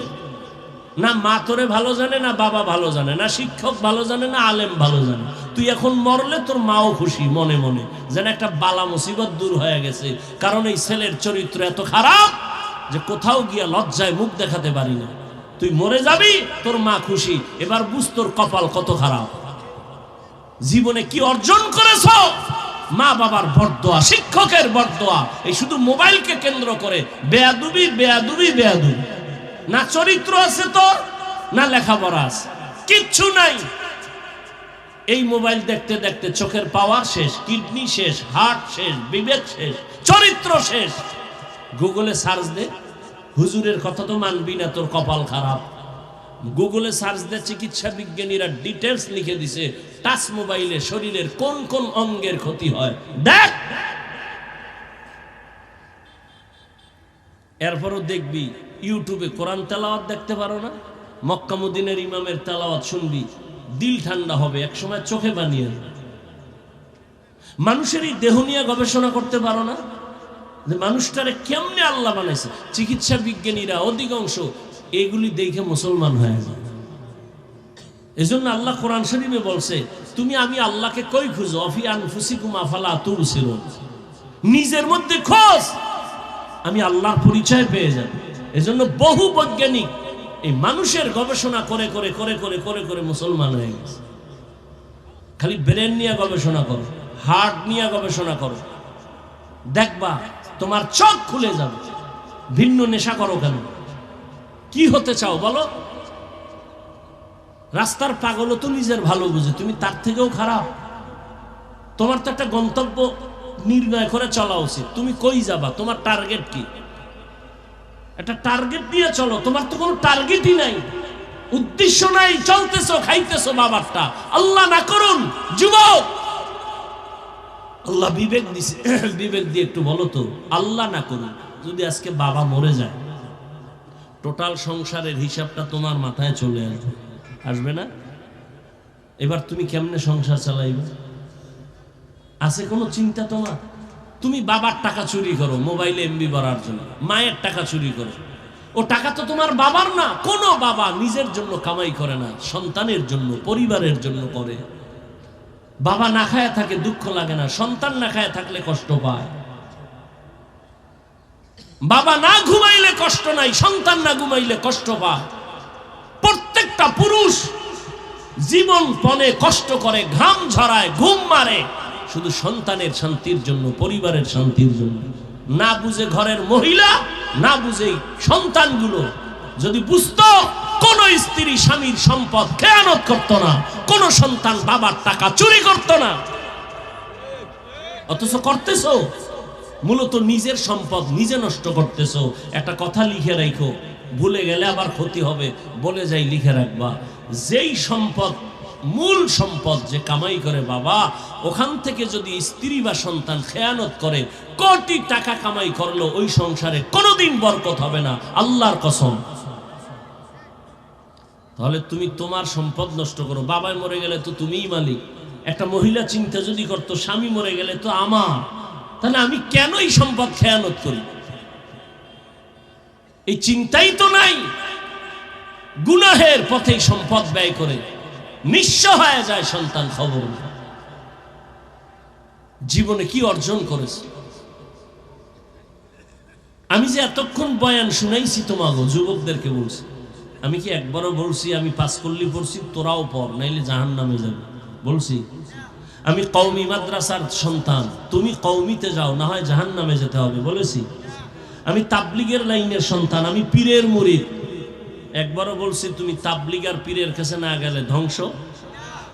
না মা তোরে ভালো জানে, না বাবা ভালো জানে, না শিক্ষক ভালো জানে, না আলেম ভালো জানে। তুই এখন মরলে তোর মাও খুশি মনে মনে, যেন একটা বালা মুসিবত দূর হয়ে গেছে। কারণ এই ছেলের চরিত্র এত খারাপ যে কোথাও গিয়া লজ্জায় মুখ দেখাতে পারি না। তুই মরে যাবি, তোর মা খুশি। এবার বুঝ তোর কপাল কত খারাপ। জীবনে কি অর্জন করেছ? মা বাবার বরদোয়া, শিক্ষকের বরদোয়া, এই শুধু মোবাইলকে কেন্দ্র করে বেয়াদুবি বেয়াদুবি বেয়াদুবি। না চরিত্র আছে তোর, না লেখাপড়া আছে, কিচ্ছু নাই। এই মোবাইল দেখতে দেখতে চোখের পাওয়ার শেষ, কিডনি শেষ, হার্ট শেষ, বিবেক শেষ, চরিত্র শেষ। গুগলে সার্চ দে, হুজুরের কথা তো মানবি না, তোর কপাল খারাপ। গুগলে সার্চ দে, চিকিৎসা বিজ্ঞানীরা ডিটেলস লিখে দিছে টাচ মোবাইলে শরীরের কোন কোন অঙ্গের ক্ষতি হয়, দেখ। এরপরও দেখবি ইউটিউবে কোরআন তেলাওয়াত দেখতে পারো না? মক্কা মদিনার ইমামের তেলাওয়াত শুনবি, দিল ঠান্ডা হবে, একসময় চোখে বানিয়ে। মানুষের এই দেহ নিয়ে গবেষণা করতে পারো না যে মানুষটারে কেমনে আল্লাহ বানাইছে? চিকিৎসা বিজ্ঞানীরা অধিকাংশ এগুলি দেখে মুসলমান হয়ে যায়। এজন্য আল্লাহ কোরআন শরীফে বলছে, তুমি আমি আল্লাহকে কই খুঁজো, অফি আনফুসিকুম আফালা তুবসিরুন, নিজের মধ্যে খোঁজ, আমি আল্লাহর পরিচয় পেয়ে যাব। এজন্য বহু বৈজ্ঞানিক এই মানুষের গবেষণা করে করে করে করে করে করে মুসলমান হয়ে গেছে। খালি ব্রেন নিয়ে গবেষণা করো, হার্ট নিয়ে গবেষণা করো, দেখবা তোমার চোখ খুলে যাবে। ভিন্ন নেশা করো কেন? কি হতে চাও বলো? রাস্তার পাগলও তো নিজের ভালো বুঝে, তুমি তার থেকেও খারাপ। তোমার তো একটা গন্তব্য নির্ণয় করে চলা উচিত। তুমি কই যাবা, তোমার টার্গেট কি? একটা টার্গেট দিয়ে চলো। তোমার তো কোনো টার্গেটই নাই, উদ্দেশ্য নাই, চলতেছো খাইতেছো বাবারটা। আল্লাহ না করুন যুবক, আল্লাহ বিবেক দিছে, বিবেক দিয়ে একটু বলো তো, আল্লাহ না করুন যদি আজকে বাবা মরে যায়, টোটাল সংসারের হিসাবটা তোমার মাথায় চলে আসবে, আসবে না? এবার তুমি কেমনে সংসার চালাইবে? আছে কোনো চিন্তা তোমার? তুমি বাবার টাকা চুরি করো মোবাইলে এমবি ভরার জন্য, মায়ের টাকা চুরি করো, ও টাকা তো তোমার বাবার না। কোনো বাবা নিজের জন্য কামাই করে না, সন্তানের জন্য, পরিবারের জন্য করে। বাবা না খায় থাকে দুঃখ লাগে না, সন্তান না খায় থাকলে কষ্ট পায়। বাবা না ঘুমাইলে কষ্ট নাই, সন্তান না ঘুমাইলে কষ্ট পায়। প্রত্যেকটা পুরুষ জীবন পণে কষ্ট করে, ঘাম ঝরায়, ঘুম মারে, শুধু সন্তানের শান্তির জন্য, পরিবারের শান্তির জন্য। না বুঝে ঘরের মহিলা, না বুঝে সন্তানগুলো। যদি বুঝতো, কোন স্ত্রী স্বামীর সম্পদ খেয়ানত করত না, কোন সন্তান বাবার টাকা চুরি করত না। অথচ করতেছো, মূলত নিজের সম্পদ নিজে নষ্ট করতেছো। একটা কথা লিখে রাখো, ভুলে গেলে আবার ক্ষতি হবে, বলে যাই লিখে রাখবা, যেই সম্পদ, মূল সম্পদ যে কামাই করে বাবা, ওখান থেকে যদি স্ত্রী বা সন্তান খেয়ানত করে, কোটি টাকা কামাই করলো, ওই সংসারে কোনোদিন বরকত হবে না, আল্লাহর কসম। তাহলে তুমি তোমার সম্পদ নষ্ট করো। বাবাই মরে গেলে তো তুমিই মালিক। একটা মহিলা চিন্তা যদি করতো, স্বামী মরে গেলে তো আমার, তাহলে আমি কেন এই সম্পদ খেয়ানত করি? এই চিন্তাই তো নাই। গুনাহের পথে সম্পদ ব্যয় করে নিঃস্ব হয়ে যায় সন্তান, খবর নেই। জীবনে কি অর্জন করেছে? আমি যে এতক্ষণ বয়ান শুনাইছি তোমাকে, যুবকদেরকে বলছি, আমি কি একবারও বলছি আমি পাস করলি পড়ছি তোরাও পড়, নাইলে জাহান্নামে যাবে? বলছি? আমি কওমি মাদ্রাসার সন্তান, তুমি কওমিতে যাও, না হয় জাহান্নামে যেতে হবে, বলেছি? আমি তাবলিগের লাইনের সন্তান, আমি পীরের মুরিদ, একবারও বলছি তুমি তাবলিগ আর পীরের কাছে না গেলে ধ্বংস?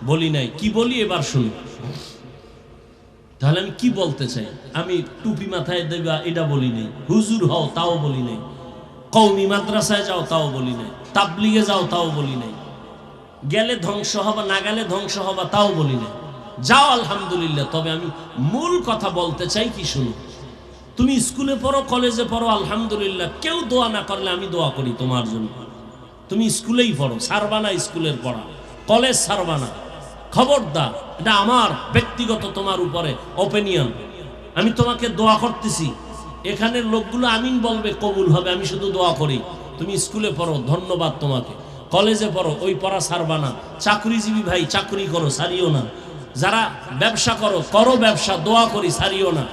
বলি নাই। কি বলি এবার শুনো। তাহলে আমি কি বলতে চাই? আমি টুপি মাথায় দেবা এটা বলি নাই, হুজুর হও তাও বলি নাই, কওমি মাদ্রাসায় যাও তাও বলি নাই, তাবলিগে যাও তাও বলি নাই, গেলে ধ্বংস হবা না গেলে ধ্বংস হবা তাও বলি নাই। যাও আলহামদুলিল্লাহ। তবে আমি মূল কথা বলতে চাই কি শুনো। তুমি স্কুলে পড়ো, কলেজে পড়ো, আলহামদুলিল্লাহ, কেউ দোয়া না করলে আমি দোয়া করি তোমার জন্য। তুমি স্কুলেই পড়ো, ছাড়বা না স্কুলের পড়া, কলেজ ছাড়বা না, খবরদার। এটা আমার ব্যক্তিগত তোমার উপরে ওপিনিয়ন। আমি তোমাকে দোয়া করতেছি, এখানের লোকগুলো আমিন বলবে, কবুল হবে, আমি শুধু দোয়া করি। তুমি স্কুলে পড়ো, ধন্যবাদ তোমাকে। কলেজে পড়ো, ওই পড়া ছাড়বা না। চাকরিজীবী ভাই, চাকরি করো, ছাড়িও না। যারা ব্যবসা করো, করো ব্যবসা, দোয়া করি, ছাড়িও না।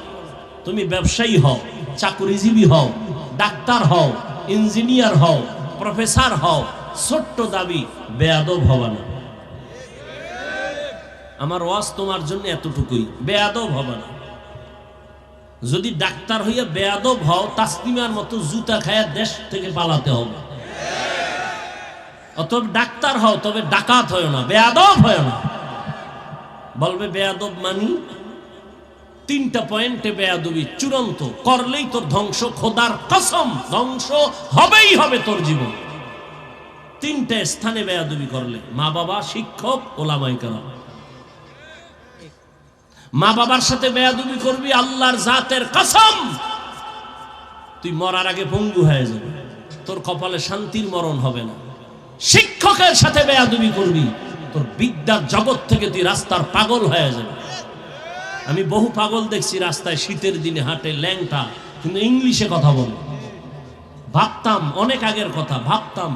তুমি ব্যবসায়ী হও, চাকরিজীবী হও, ডাক্তার হও, ইঞ্জিনিয়ার হও, প্রফেসর হও, ছোট্ট দাবি, বেয়াদব হবা না। আমার ওয়াজ তোমার জন্য এতটুকুই, বেয়াদব হবা না। যদি ডাক্তার হইয়া বেয়াদব হও, তাসলিমার মতো জুতা খায়া দেশ থেকে পালাতে হবে। অতএব ডাক্তার হও, তবে ডাকাত হয় না, বেয়াদব হয় না। বলবে বেয়াদব মানি, 3টা পয়েন্টে বেয়াদবি চূড়ান্ত, করলেই তোর ধ্বংস, খোদার কসম ধ্বংস হবেই হবে তোর জীবন। 3টে স্থানে বেয়াদবি করলে, মা বাবা, শিক্ষক, ওলামায়ে কেরাম। মা বাবার সাথে বেয়াদবি করবি, আল্লাহর জাতের কসম তুই মরার আগে পঙ্গু হয়ে যাবে, তোর কপালে শান্তির মরণ হবে না। শিক্ষকের সাথে বেয়াদবি করবি, তোর বিদ্যার জগৎ থেকে তুই রাস্তার পাগল হয়ে যাবে। আমি বহু পাগল দেখছি রাস্তায়, শীতের দিনে হাঁটে, ল্যাংটা, কিন্তু ইংলিশে কথা বলে। ভাবতাম, অনেক আগের কথা, ভাবতাম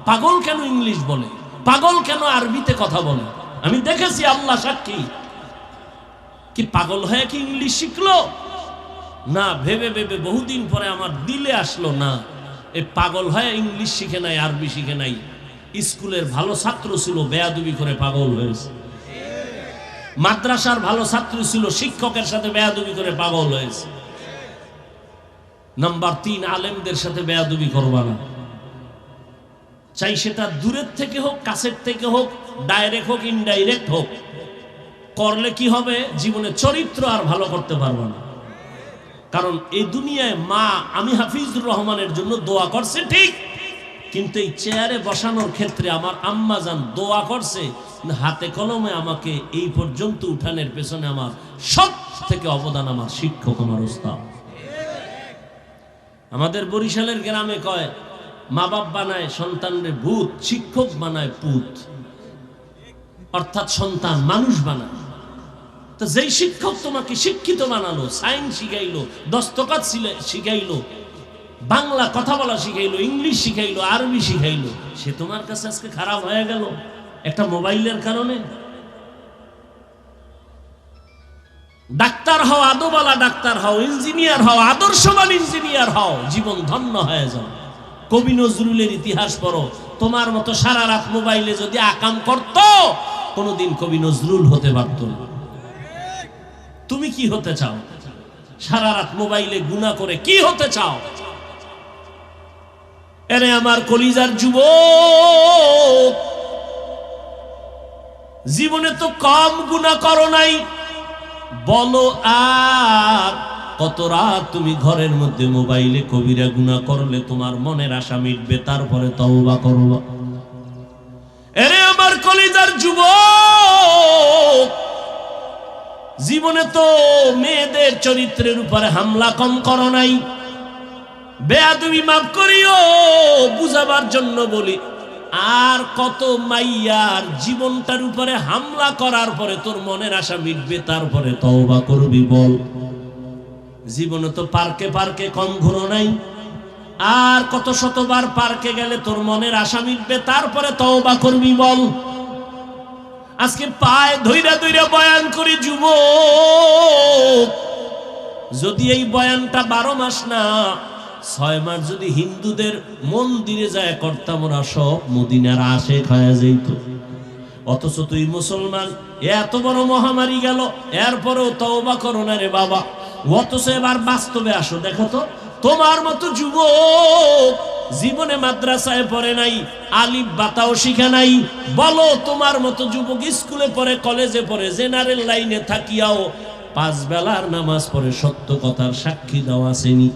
পাগল কেন ইংলিশ বলে, পাগল কেন আরবিতে কথা বলে। আমি দেখেছি, আল্লাহ সাক্ষী, কি পাগল হয়ে কি ইংলিশ শিখলো না। ভেবে ভেবে বহুদিন পরে আমার দিলে আসলো, না, এ পাগল হয়ে ইংলিশ শিখে নাই, আরবি শিখে নাই। স্কুলের ভালো ছাত্র ছিল, বেয়াদবি করে পাগল হয়েছে। মাদ্রাসার ভালো ছাত্র ছিল, শিক্ষকের সাথে বেয়াদবি করে পাগল হয়েছে। নাম্বার 3, আলেমদের সাথে বেয়াদবি করবা না। চাই সেটা দূরের থেকে হোক, কাছের থেকে হোক, ডাইরেক্ট হোক, ইনডাইরেক্ট হোক। করলে কি হবে, জীবনে চরিত্র আর ভালো করতে পারবা না। কারণ এই দুনিয়ায় মা, আমি হাফিজুর রহমানের জন্য দোয়া করছে ঠিক, কিন্তু এই চেয়ারে বসানোর ক্ষেত্রে আমার আম্মা জান দোয়া করছে, হাতে কলমে আমাকে এই পর্যন্ত উঠানের পেছনে আমার সব থেকে অবদান আমার শিক্ষক, আমার উস্তাদ। আমাদের বরিশালের গ্রামে কয়, মা বাপ বানায় সন্তানরে ভূত, শিক্ষক বানায় পুত। অর্থাৎ সন্তান মানুষ বানায়। তো যেই শিক্ষক তোমাকে শিক্ষিত বানালো, সায়েন্স শিখাইলো, দস্তখত শিখাইলো, বাংলা কথা বলা শিখাইলো, ইংলিশ শিখাইলো, আরবি শিখাইলো, সে তোমার কাছে আজকে খারাপ হয়ে গেল একটা মোবাইলের কারণে। ডাক্তার হও, আদোবালা ডাক্তার হও, ইঞ্জিনিয়ার হও, আদর্শবান ইঞ্জিনিয়ার হও, জীবন ধন্য হয়ে যাও। কবি নজরুলের ইতিহাস পড়ো, তোমার মতো সারা রাত মোবাইলে যদি আকাম করত, কোনোদিন কবি নজরুল হতে পারত না। তুমি কি হতে চাও? সারা রাত মোবাইলে গুনাহ করে কি হতে চাও? এরে আমার কলিজার যুবক, জীবনে তো কম গুনাহ করো নাই, বলো আর কত রাত তুমি ঘরের মধ্যে মোবাইলে কবিরা গুনাহ করলে তোমার মনের আশা মিটবে, তারপরে তওবা করবা। এরে আমার কলিজার যুবক, জীবনে তো মেয়েদের চরিত্রের উপরে হামলা কম করো নাই। বেয়াদবি মাফ করিও, বুঝাবার জন্য বলি। আর কত মাইয়ার জীবনটার উপরে হামলা করার পরে তোর মনের আশা মিটবে, তারপরে তওবা করবি বল। জীবনে তো পার্কে পার্কে কম ঘুরো নাই। আর কত শতবার পার্কে গেলে তোর মনের আশা মিটবে, তারপরে তওবা করবি বল। আজকে পায়ে ধইরা ধইরা বয়ান করি যুবক, যদি এই বয়ানটা 12 মাস না 6 মাস যদি হিন্দুদের মন্দিরে যায় করতাম, ওরা সব মদিনার আশেক হয়ে যেত। অথচ তুই মুসলমান, এত বড় মহামারী গেল, এরপরেও তওবা করো না রে বাবা। অথচ এবার বাস্তবে আসো, দেখো তো তোমার মতো যুবক জীবনে মাদ্রাসায় পড়ে নাই, আলিফ বাতাও শিখে নাই। বলো তোমার মতো যুবক স্কুলে পড়ে, কলেজে পড়ে, জেনারেল লাইনে থাকিয়াও 5 বেলার নামাজ পড়ে, সত্য কথার সাক্ষী দেওয়া আসেনি।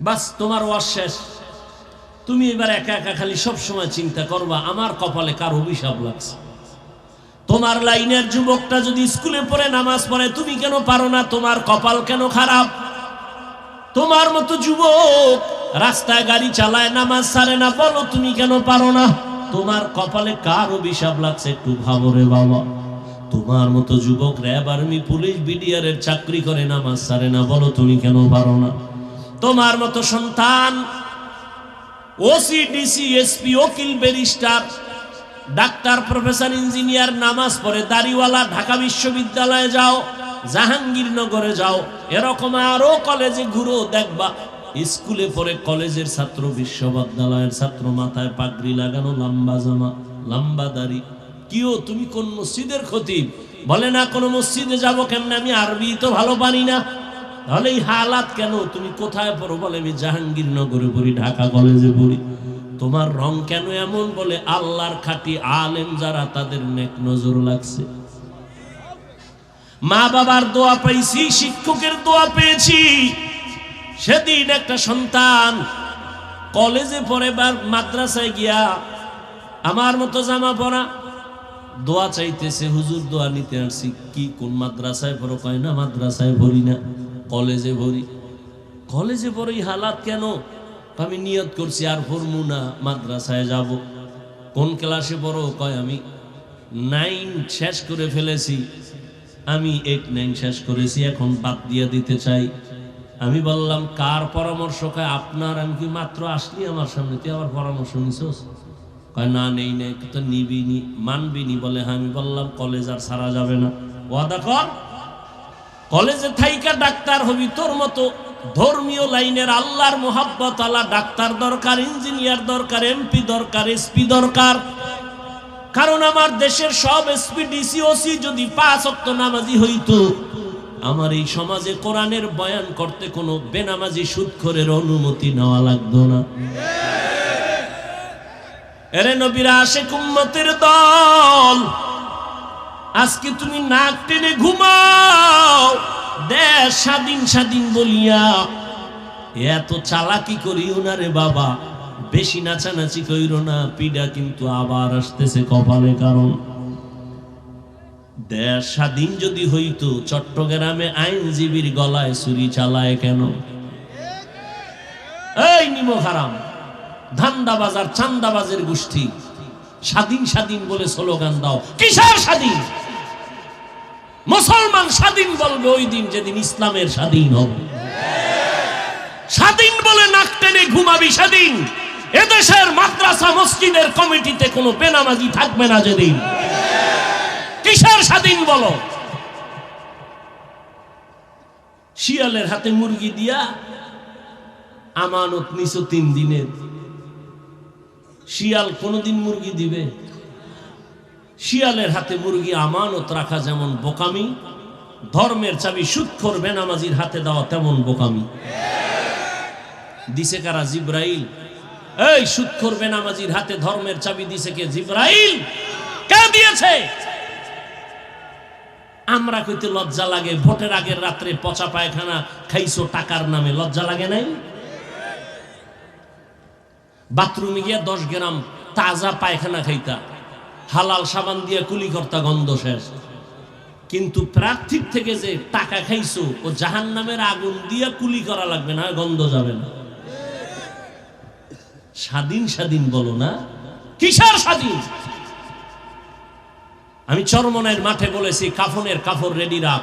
বাস তোমার ওয়াজ শেষ। তুমি এবার একা একা খালি সব সময় চিন্তা করবা আমার কপালে কার অভিশাপ লাগছে। তোমার লাইনের যুবকটা যদি স্কুলে পড়ে নামাজ পড়ে, তুমি কেন পারো না? তোমার কপাল কেন খারাপ? তোমার মতো যুবক রাস্তায় গাড়ি চালায়, নামাজ ছাড়ে না, বলো তুমি কেন পারো না? তোমার কপালে কার অভিশাপ লাগছে একটু ভাবো রে বাবা। তোমার মতো যুবক র্যাব, আর্মি, পুলিশ, বিডিআর এর চাকরি করে, নামাজ ছাড়ে না, বলো তুমি কেন পারো না? তোমার মতো সন্তান ওসি, ডিসি, এসপি, উকিল, ব্যারিস্টার, ডাক্তার, প্রফেসর, ইঞ্জিনিয়ার, নামাজ পড়ে, দাড়িওয়ালা, ঢাকা বিশ্ববিদ্যালয়ে যাও, জাহাঙ্গীরনগরে যাও, এরকম আরো কলেজে ঘুরো, দেখবা স্কুলে পড়ে কলেজের ছাত্র, বিশ্ববিদ্যালয়ের ছাত্র, মাথায় পাগড়ি লাগানো, লম্বা জামা, লম্বা দাড়ি। কিও তুমি কোন মসজিদের খতিব? বলে না কোন মসজিদে যাব কেমনে, আমি আরবি তো ভালো পারি না। তাহলে এই হালাত কেন? তুমি কোথায় পড়ো? বলে আমি জাহাঙ্গীরনগরে পড়ি, ঢাকা কলেজে পড়ি। তোমার রং কেন এমন? বলে আল্লাহর খাঁটি আলেম যারা, তাদের নেক নজর লাগছে। মা বাবার দোয়া পাইছি, শিক্ষকের দোয়া পেয়েছি। সেদিন একটা সন্তান কলেজে পড়ে বা মাদ্রাসায় গিয়া আমার মতো জামা পরা দোয়া চাইতেছে, হুজুর দোয়া নিতে আসছি। কি কোন মাদ্রাসায় পড়ো? কয় না মাদ্রাসায় ভরি না, কলেজে ভরি। কলেজে পড়ে হালাত কেন? আমি নিয়ত করছি আর পড়মু না, মাদ্রাসায় যাব। কোন ক্লাসে পড়ো? কয় আমি 9 শেষ করে ফেলেছি, আমি 8, 9 শেষ করেছি, এখন বাদ দিয়ে দিতে চাই। আমি বললাম কার পরামর্শ? কয় আপনার। আমি কি মাত্র আসলি আমার সামনে, তুই আবার পরামর্শ নিছস? কয় না নেই নেই, তো নিবিনি, মানবিনি। বলে হ্যাঁ। আমি বললাম কলেজ আর ছাড়া যাবে না, ওয়াদা কর। কলেজে থাইকা ডাক্তার হবি, তোর মতো ধর্মীয় লাইনের আল্লাহর মোহাব্বত আলা ডাক্তার দরকার, ইঞ্জিনিয়ার দরকার, এমপি দরকার, এসপি দরকার। কারণ আমার দেশের সব এসপি, ডিসি, ওসি যদি 5 ওয়াক্ত নামাজি হইতো, আমার এই সমাজে কোরআনের বয়ান করতে কোনো বেনামাজি সুদখোরের অনুমতি নেওয়া লাগতো না। এরে নবীর আশিক উম্মতের দল, আজকে তুমি নাক টেনে ঘুমাও, দেশ স্বাধীন স্বাধীন বলিয়া এত চালাকি করিও না রে বাবা। বেশি নাচানাচি কইরো না, পিডা কিন্তু আবার আসতেছে কপালে। কারণ দেশ স্বাধীন যদি হইতো, চট্টগ্রামে আইনজীবীর গলায় ছুরি চালায় কেন? এই নিমক হারাম, ধান্দাবাজার, চান্দাবাজের গোষ্ঠী স্বাধীন স্বাধীন বলে স্লোগান দাও। কিসের স্বাধীন? মুসলমান স্বাধীন বলবে ওই দিন যেদিন ইসলামের স্বাধীন হবে। স্বাধীন বলে নাক টেনে ঘুমাবি সেদিন এদেশের মাদ্রাসা মসজিদের কমিটিতে কোনো বেনামাজি থাকবে না যেদিন। কিসের স্বাধীন বলো? শিয়ালের হাতে মুরগি দিয়া আমানত নিছো 3 দিনের। শিয়াল কোনদিন মুরগি দিবে? শিয়ালের হাতে মুরগি আমানত রাখা যেমন বোকামি, ধর্মের চাবি সুদখোর বেনামাজির হাতে দেওয়া তেমন বোকামি। দিছে কারা? জিব্রাইল। এই সুদখোর বেনামাজির হাতে ধর্মের চাবি দিছে কে? জিব্রাইল। কে দিয়েছে? আমরা কইতে লজ্জা লাগে, ভোটের আগের রাত্রে পচা পায়খানা খাইছো টাকার নামে, লজ্জা লাগে নাই? বাথরুমে গিয়া 10 গ্রাম তাজা পায়খানা খাইতা, হালাল সাবান দিয়ে কুলি করতা, গন্ধ শেষ। কিন্তু প্রার্থীর থেকে যে টাকা খাইছো, ও জাহান্নামের আগুন দিয়া কুলি করা লাগবে না, গন্ধ যাবে না। স্বাধীন স্বাধীন বলো না, কিসের স্বাধীন? আমি চরমনাইয়ের মাঠে বলেছি, কাফনের কাপড় রেডি রাখ,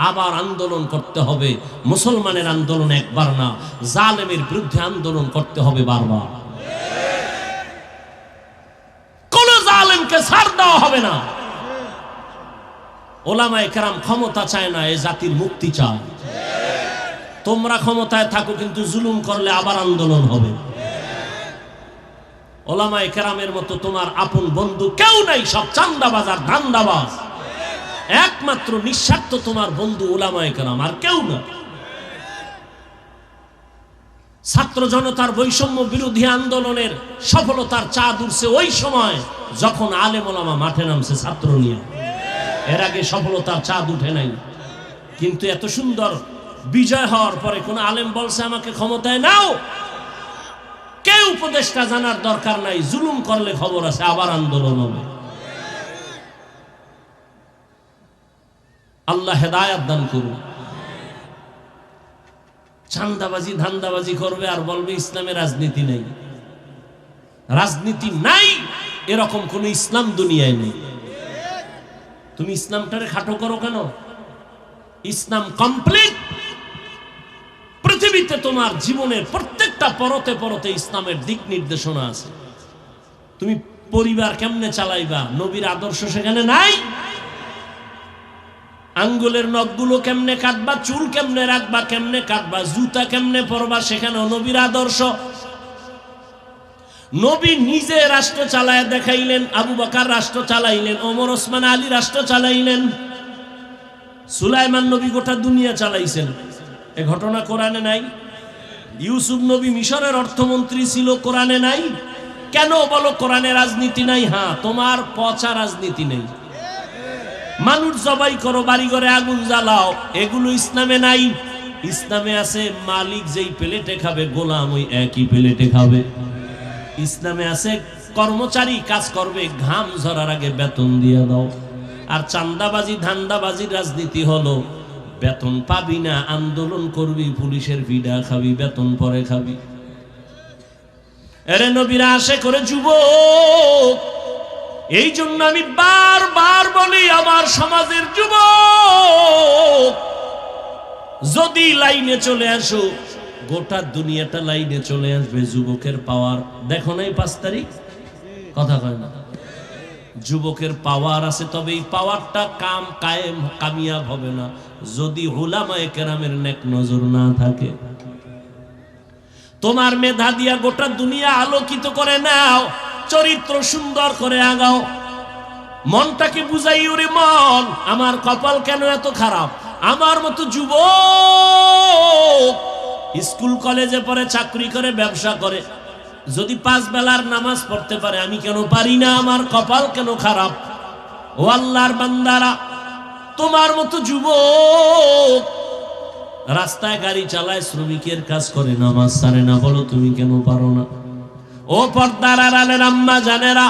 আবার আন্দোলন করতে হবে। মুসলমানের আন্দোলন একবার না, জালেমের বিরুদ্ধে আন্দোলন করতে হবে বারবার। কোন জালেমকে ছাড় দেওয়া হবে না। ওলামায়ে কেরাম ক্ষমতা চায় না, এই জাতির মুক্তি চায়। তোমরা ক্ষমতায় থাকো, কিন্তু জুলুম করলে আবার আন্দোলন হবে। ওলামায়ে কেরামের মতো তোমার আপন বন্ধু কেউ নাই, সব চান্দাবাজ আর ধান্দাবাজ। একমাত্র নিঃস্বার্থ তোমার বন্ধু ওলামায়ে কেরাম, আর কেউ না। ছাত্র জনতার বৈষম্য বিরোধী আন্দোলনের সফলতার চাঁদ উঠছে ওই সময় যখন আলেম ওলামা মাঠে নামছে ছাত্র নিয়ে। এর আগে সফলতার চাঁদ উঠে নাই। কিন্তু এত সুন্দর বিজয় হওয়ার পরে কোন আলেম বলছে আমাকে ক্ষমতায় নাও? কেউ উপদেষ্টা জানার দরকার নাই, জুলুম করলে খবর আছে, আবার আন্দোলন হবে। আল্লাহ হেদায়েত দান করুন। চান্দাবাজি ধান্দাবাজি করবে আর বলবে ইসলামে রাজনীতি নেই। রাজনীতি নাই এরকম কোন ইসলাম দুনিয়ায় নেই। তুমি ইসলামটারে খাটো করো কেন? ইসলাম কমপ্লিট। পৃথিবীতে তোমার জীবনের প্রত্যেকটা পরতে পরতে ইসলামের দিক নির্দেশনা আছে। তুমি পরিবার কেমনে চালাইবা, নবীর আদর্শ সেখানে নাই। আঙ্গুলের নখগুলো কেমনে কাটবা, চুল কেমনে রাখবা, কেমনে কাটবা, জুতা কেমনে পরবা, সেখানেও নবীর আদর্শ। নবী নিজে রাষ্ট্র চালায় দেখাইলেন, আবু বকর রাষ্ট্র চালাইলেন, ওমর ওসমান আলী রাষ্ট্র চালাইলেন, সুলাইমান নবী গোটা দুনিয়া চালাইছেন। এ ঘটনা কোরআনে নাই? ইউসুফ নবী মিশরের অর্থমন্ত্রী ছিল, কোরআনে নাই? কেন বলো কোরআনে রাজনীতি নাই? হ্যাঁ, তোমার পচা রাজনীতি নেই। মানুষ জবাই করো, বাড়ি ঘরে আগুন জ্বালাও, এগুলো ইসলামে নাই। ইসলামে আছে মালিক যেই প্লেটে খাবে, গোলাম ওই একই প্লেটে খাবে। ইসলামে আছে কর্মচারী কাজ করবে, ঘাম ঝরার আগে বেতন দিয়ে দাও। আর চান্দাবাজি ধান্দাবাজির রাজনীতি হলো বেতন পাবি না, আন্দোলন করবি, পুলিশের ভিড়া খাবি, বেতন পরে খাবি। এরে নবীরা আসে করে যুবক। এই জন্য আমি বারবার বলি, আমার সমাজের যুবক যদি লাইনে চলে আসো, গোটা দুনিয়াটা লাইনে চলে আসবে। যুবকের পাওয়ার দেখো নাই? 5 তারিখ কথা কয় না? যুবকের পাওয়ার আছে, তবে এই পাওয়ারটা কায়েম কামিয়াব হবে না যদি উলামায়ে কেরামের নেক নজর না থাকে। তোমার মেধা দিয়া গোটা দুনিয়া আলোকিত করে নাও, চরিত্র সুন্দর করে আগাও। মনটাকে বুঝাই, ওরে মন আমার কপাল কেন এত খারাপ, আমার মতো যুবক স্কুল কলেজে পড়ে, চাকরি করে, ব্যবসা করে, যদি 5 বেলার নামাজ পড়তে পারে, আমি কেন পারি না? আমার কপাল কেন খারাপ? ও আল্লাহর বান্দারা, তোমার মতো যুবক রাস্তায় গাড়ি চালায়, শ্রমিকের কাজ করে, নামাজ ছাড়ে না, বলো তুমি কেন পারো না? ও পর্দার আড়ালের আম্মা জানেরা,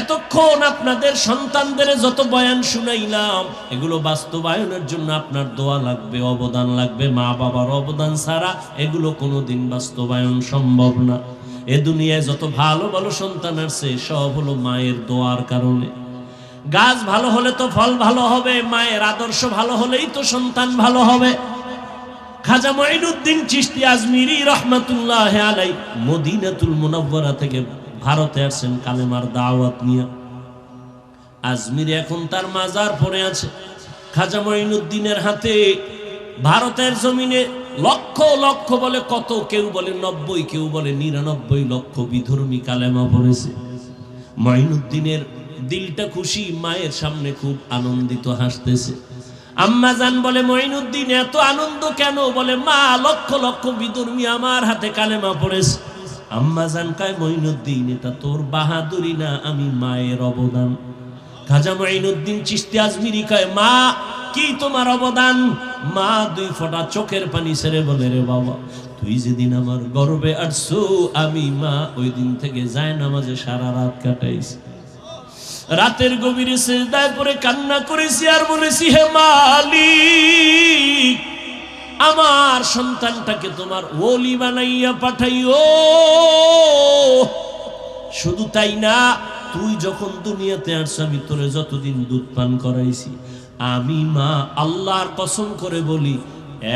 এতক্ষণ আপনাদের সন্তানদের যত বয়ান শুনাইলাম, এগুলো বাস্তবায়নের জন্য আপনার দোয়া লাগবে, অবদান লাগবে। মা বাবার অবদান ছাড়া এগুলো কোনোদিন বাস্তবায়ন সম্ভব না। এ দুনিয়ায় যত ভালো ভালো সন্তান আসছে, সব হলো মায়ের দোয়ার কারণে। গাছ ভালো হলে তো ফল ভালো হবে, মায়ের আদর্শ ভালো হলেই তো সন্তান ভালো হবে। খাজা মঈনুদ্দিন চিশতি আজমিরি রহমাতুল্লাহ আলাই মদিনাতুল মুনাওয়ারা থেকে ভারতে আসছেন কালেমার দাওয়াত নিয়ে। আজমিরে এখন তার মাজার পড়ে আছে। খাজা মঈনুদ্দিনের হাতে ভারতের জমিনে লক্ষ লক্ষ বলে কত, কেউ বলে 90, কেউ বলে 99 লক্ষ বিধর্মী কালেমা পড়েছে। মঈনুদ্দিনের দিলটা খুশি, মায়ের সামনে খুব আনন্দিত, হাসতেছে। আম্মা জান বলে, মঈনুদ্দিন এত আনন্দ কেন? বলে, মা লক্ষ লক্ষ বিধর্মী আমার হাতে কালেমা পড়েছে। আম্মা জান কয়, মঈনুদ্দিন এটা তোর বাহাদুরি না, আমি মায়ের অবদান। খাজা মঈনুদ্দিন চিশতি আজমিরি কয়, মা কি তোমার অবদান? মা 2 ফোঁটা চোখের পানি ছেড়ে বলে, রে বাবা, তুই যেদিন আমার গর্বে আসছো, আমি মা ওই দিন থেকে যায় নামাজে সারা রাত কাটাইছি। রাতের গভীরে সিজদায় পড়ে কান্না করেছি আর বলেছি, হে মালিক, আমার সন্তানটাকে তোমার ওলি বানাইয়া পাঠাইও। শুধু তাই না, তুই যখন দুনিয়াতে আসছ, আমি তোরে যতদিন দুধ পান করাইছি, আমি মা আল্লাহর কসম করে বলি,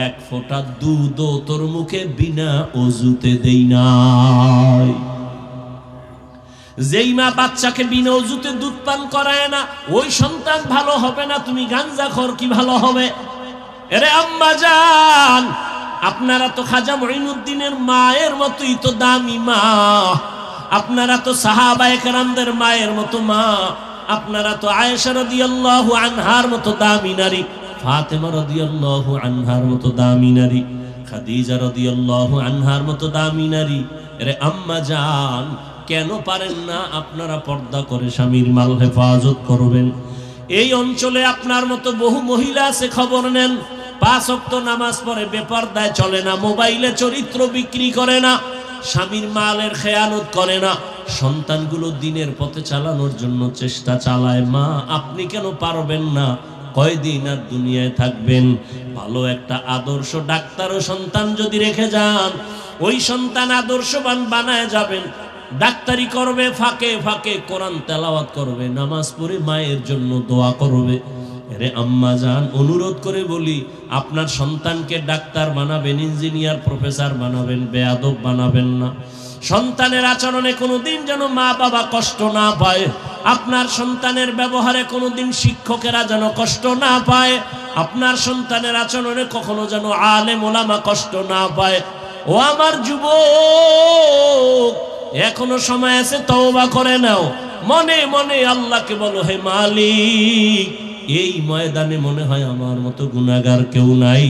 1 ফোঁটা দুধও তোর মুখে বিনা ওযুতে দেই নাই। যেই মা বাচ্চাকে বিনা ওযুতে দুধ পান করায় না, ওই সন্তান ভালো হবে না। তুমি গাঞ্জাখোর, কি ভালো হবে? এরে আম্মা জান, আপনারা তো খাজা মঈনুদ্দিনের মায়ের মতোই তো দামি মা, আপনারা তো সাহাবায়ে কেরামদের মায়ের মতো মা, আপনারা তো আয়েশা রাদিয়াল্লাহু আনহার মতো দামি নারী, ফাতেমা রাদিয়াল্লাহু আনহার মতো দামি নারী, খাদিজা রাদিয়াল্লাহু আনহার মতো দামি নারী। এরে আম্মা জান, কেন পারেন না আপনারা পর্দা করে স্বামীর মাল হেফাজত করবেন? এই অঞ্চলে আপনার মতো বহু মহিলা আছে, খবর নেন। 5 ওয়াক্ত নামাজ পড়ে, বেপরদায় চলে না, মোবাইলে চরিত্র বিক্রি করে না, স্বামীর মালের খেয়ানত করে না, সন্তানগুলো দিনের পথে চালানোর জন্য চেষ্টা চালায়। মা আপনি কেন পারবেন না? কয়দিন আর দুনিয়ায় থাকবেন? ভালো একটা আদর্শ ডাক্তার ও সন্তান যদি রেখে যান, ওই সন্তান আদর্শবান বানায় যাবেন। ডাক্তারি করবে, ফাঁকে ফাঁকে কোরআন তেলাওয়াত করবে, নামাজ পড়ে মায়ের জন্য দোয়া করবে। আরে আম্মা জান, অনুরোধ করে বলি, আপনার সন্তানকে ডাক্তার বানাবেন, ইঞ্জিনিয়ার, প্রফেসর বানাবেন, বেয়াদব বানাবেন না। সন্তানের আচরণে কোনোদিন যেন মা বাবা কষ্ট না পায়, আপনার সন্তানের ব্যবহারে কোনোদিন শিক্ষকেরা যেন কষ্ট না পায়, আপনার সন্তানের আচরণে কখনো যেন আলেম ওলামা কষ্ট না পায়। ও আমার যুবক, এখনো সময় আছে, তওবা করে নাও। মনে মনে আল্লাহকে বলো, হে মালিক, এই ময়দানে মনে হয় আমার মতো গুনাহগার কেউ নাই।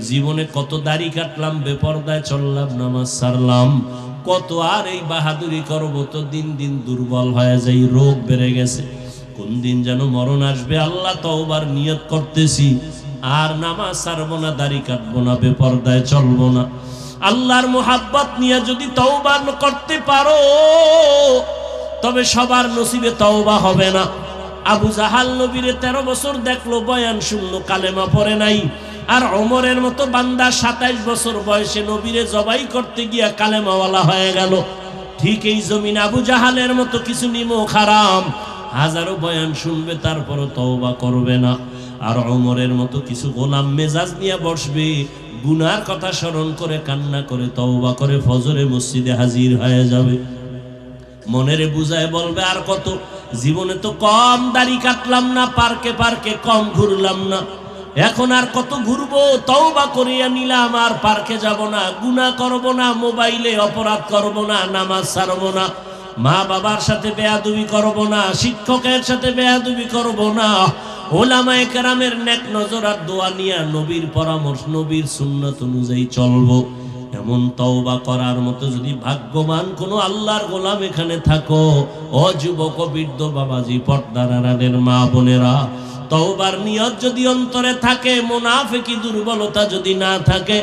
জীবনে কত দাড়ি কাটলাম, বেপরদায় চললাম, নামাজ ছাড়লাম, কত আর এই বাহাদুরি করব, তো দিন দিন দুর্বল হয়ে যাই, রোগ বেড়ে গেছে। কোন দিন যেন মরণ আসবে, আল্লাহ তওবার নিয়ত করতেছি, আর নামাজ ছাড়বো না, দাড়ি কাটবো না, বেপরদায় চলবো না। আল্লাহর মুহাব্বত নিয়ে যদি তওবা করতে পারো, তবে সবার নসিবে তওবা হবে না। আবু জাহাল নবীরে 13 বছর দেখলো, বয়ান শুনলো, কালেমা পড়ে নাই। আর ওমরের মতো বান্দা 27 বছর বয়সে নবীরে জবাই করতে গিয়া কালেমাওয়ালা হয়ে গেল। ঠিক এই জমিন আবু জাহালের মতো কিছু নিমক হারাম, হাজারো বয়ান শুনবে, তারপরও তওবা করবে না। আর ওমরের মতো কিছু গোলাম মেজাজ নিয়ে বসবে, গুনার কথা স্মরণ করে কান্না করে তওবা করে ফজরে মসজিদে হাজির হয়ে যাবে। মনেরে বুঝায় বলবে, আর কত, জীবনে তো কম দাড়ি কাটলাম না, পার্কে পার্কে কম ঘুরলাম না, এখন আর কত ঘুরবো, তওবা করিয়া নিলাম, আর পার্কে যাব না, গুনাহ করব না, মোবাইলে অপরাধ করব না, নামাজ ছাড়ব না, মা বাবার সাথে বেয়াদবি করব না, শিক্ষকের সাথে বেয়াদবি করব না, ওলামায়ে কেরামের নেক নজর আর দোয়া নিয়ে নবীর পরামর্শ, নবীর সুন্নাত অনুযায়ী চলবো। এমন তওবা করার মতো যদি ভাগ্যবান কোনো আল্লাহর গোলাম এখানে থাকো, ও যুবক, বৃদ্ধ, বাবাজি, পর্দার আড়ালের মা বোনেরা, তওবার নিয়ত যদি অন্তরে থাকে, মুনাফিকি দুর্বলতা যদি না থাকে,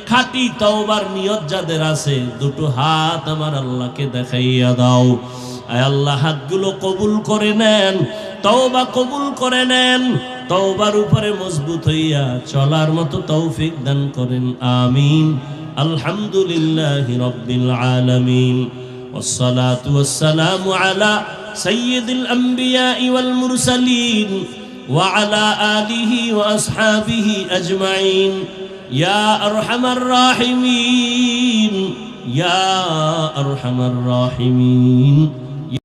খাঁটি তওবার নিয়ত যাদের আছে, দুটো হাত আমার আল্লাহকে দেখাইয়া দাও। আয় আল্লাহ, হাতগুলো কবুল করে নেন, তওবা কবুল করে নেন, তওবার উপরে মজবুত হইয়া চলার মতো তৌফিক দান করেন, আমিন। আলহামদুলিল্লাহি রাব্বিল আলামিন, ওয়াসসালাতু ওয়াসসালামু আলা সাইয়্যিদিল আমবিয়া ওয়াল মুরসালিন ওয়া আলা আলিহি ওয়া আসহাবিহি আজমাইন। ইয়া আরহামার রাহিমিন, ইয়া আরহামার রাহিমিন।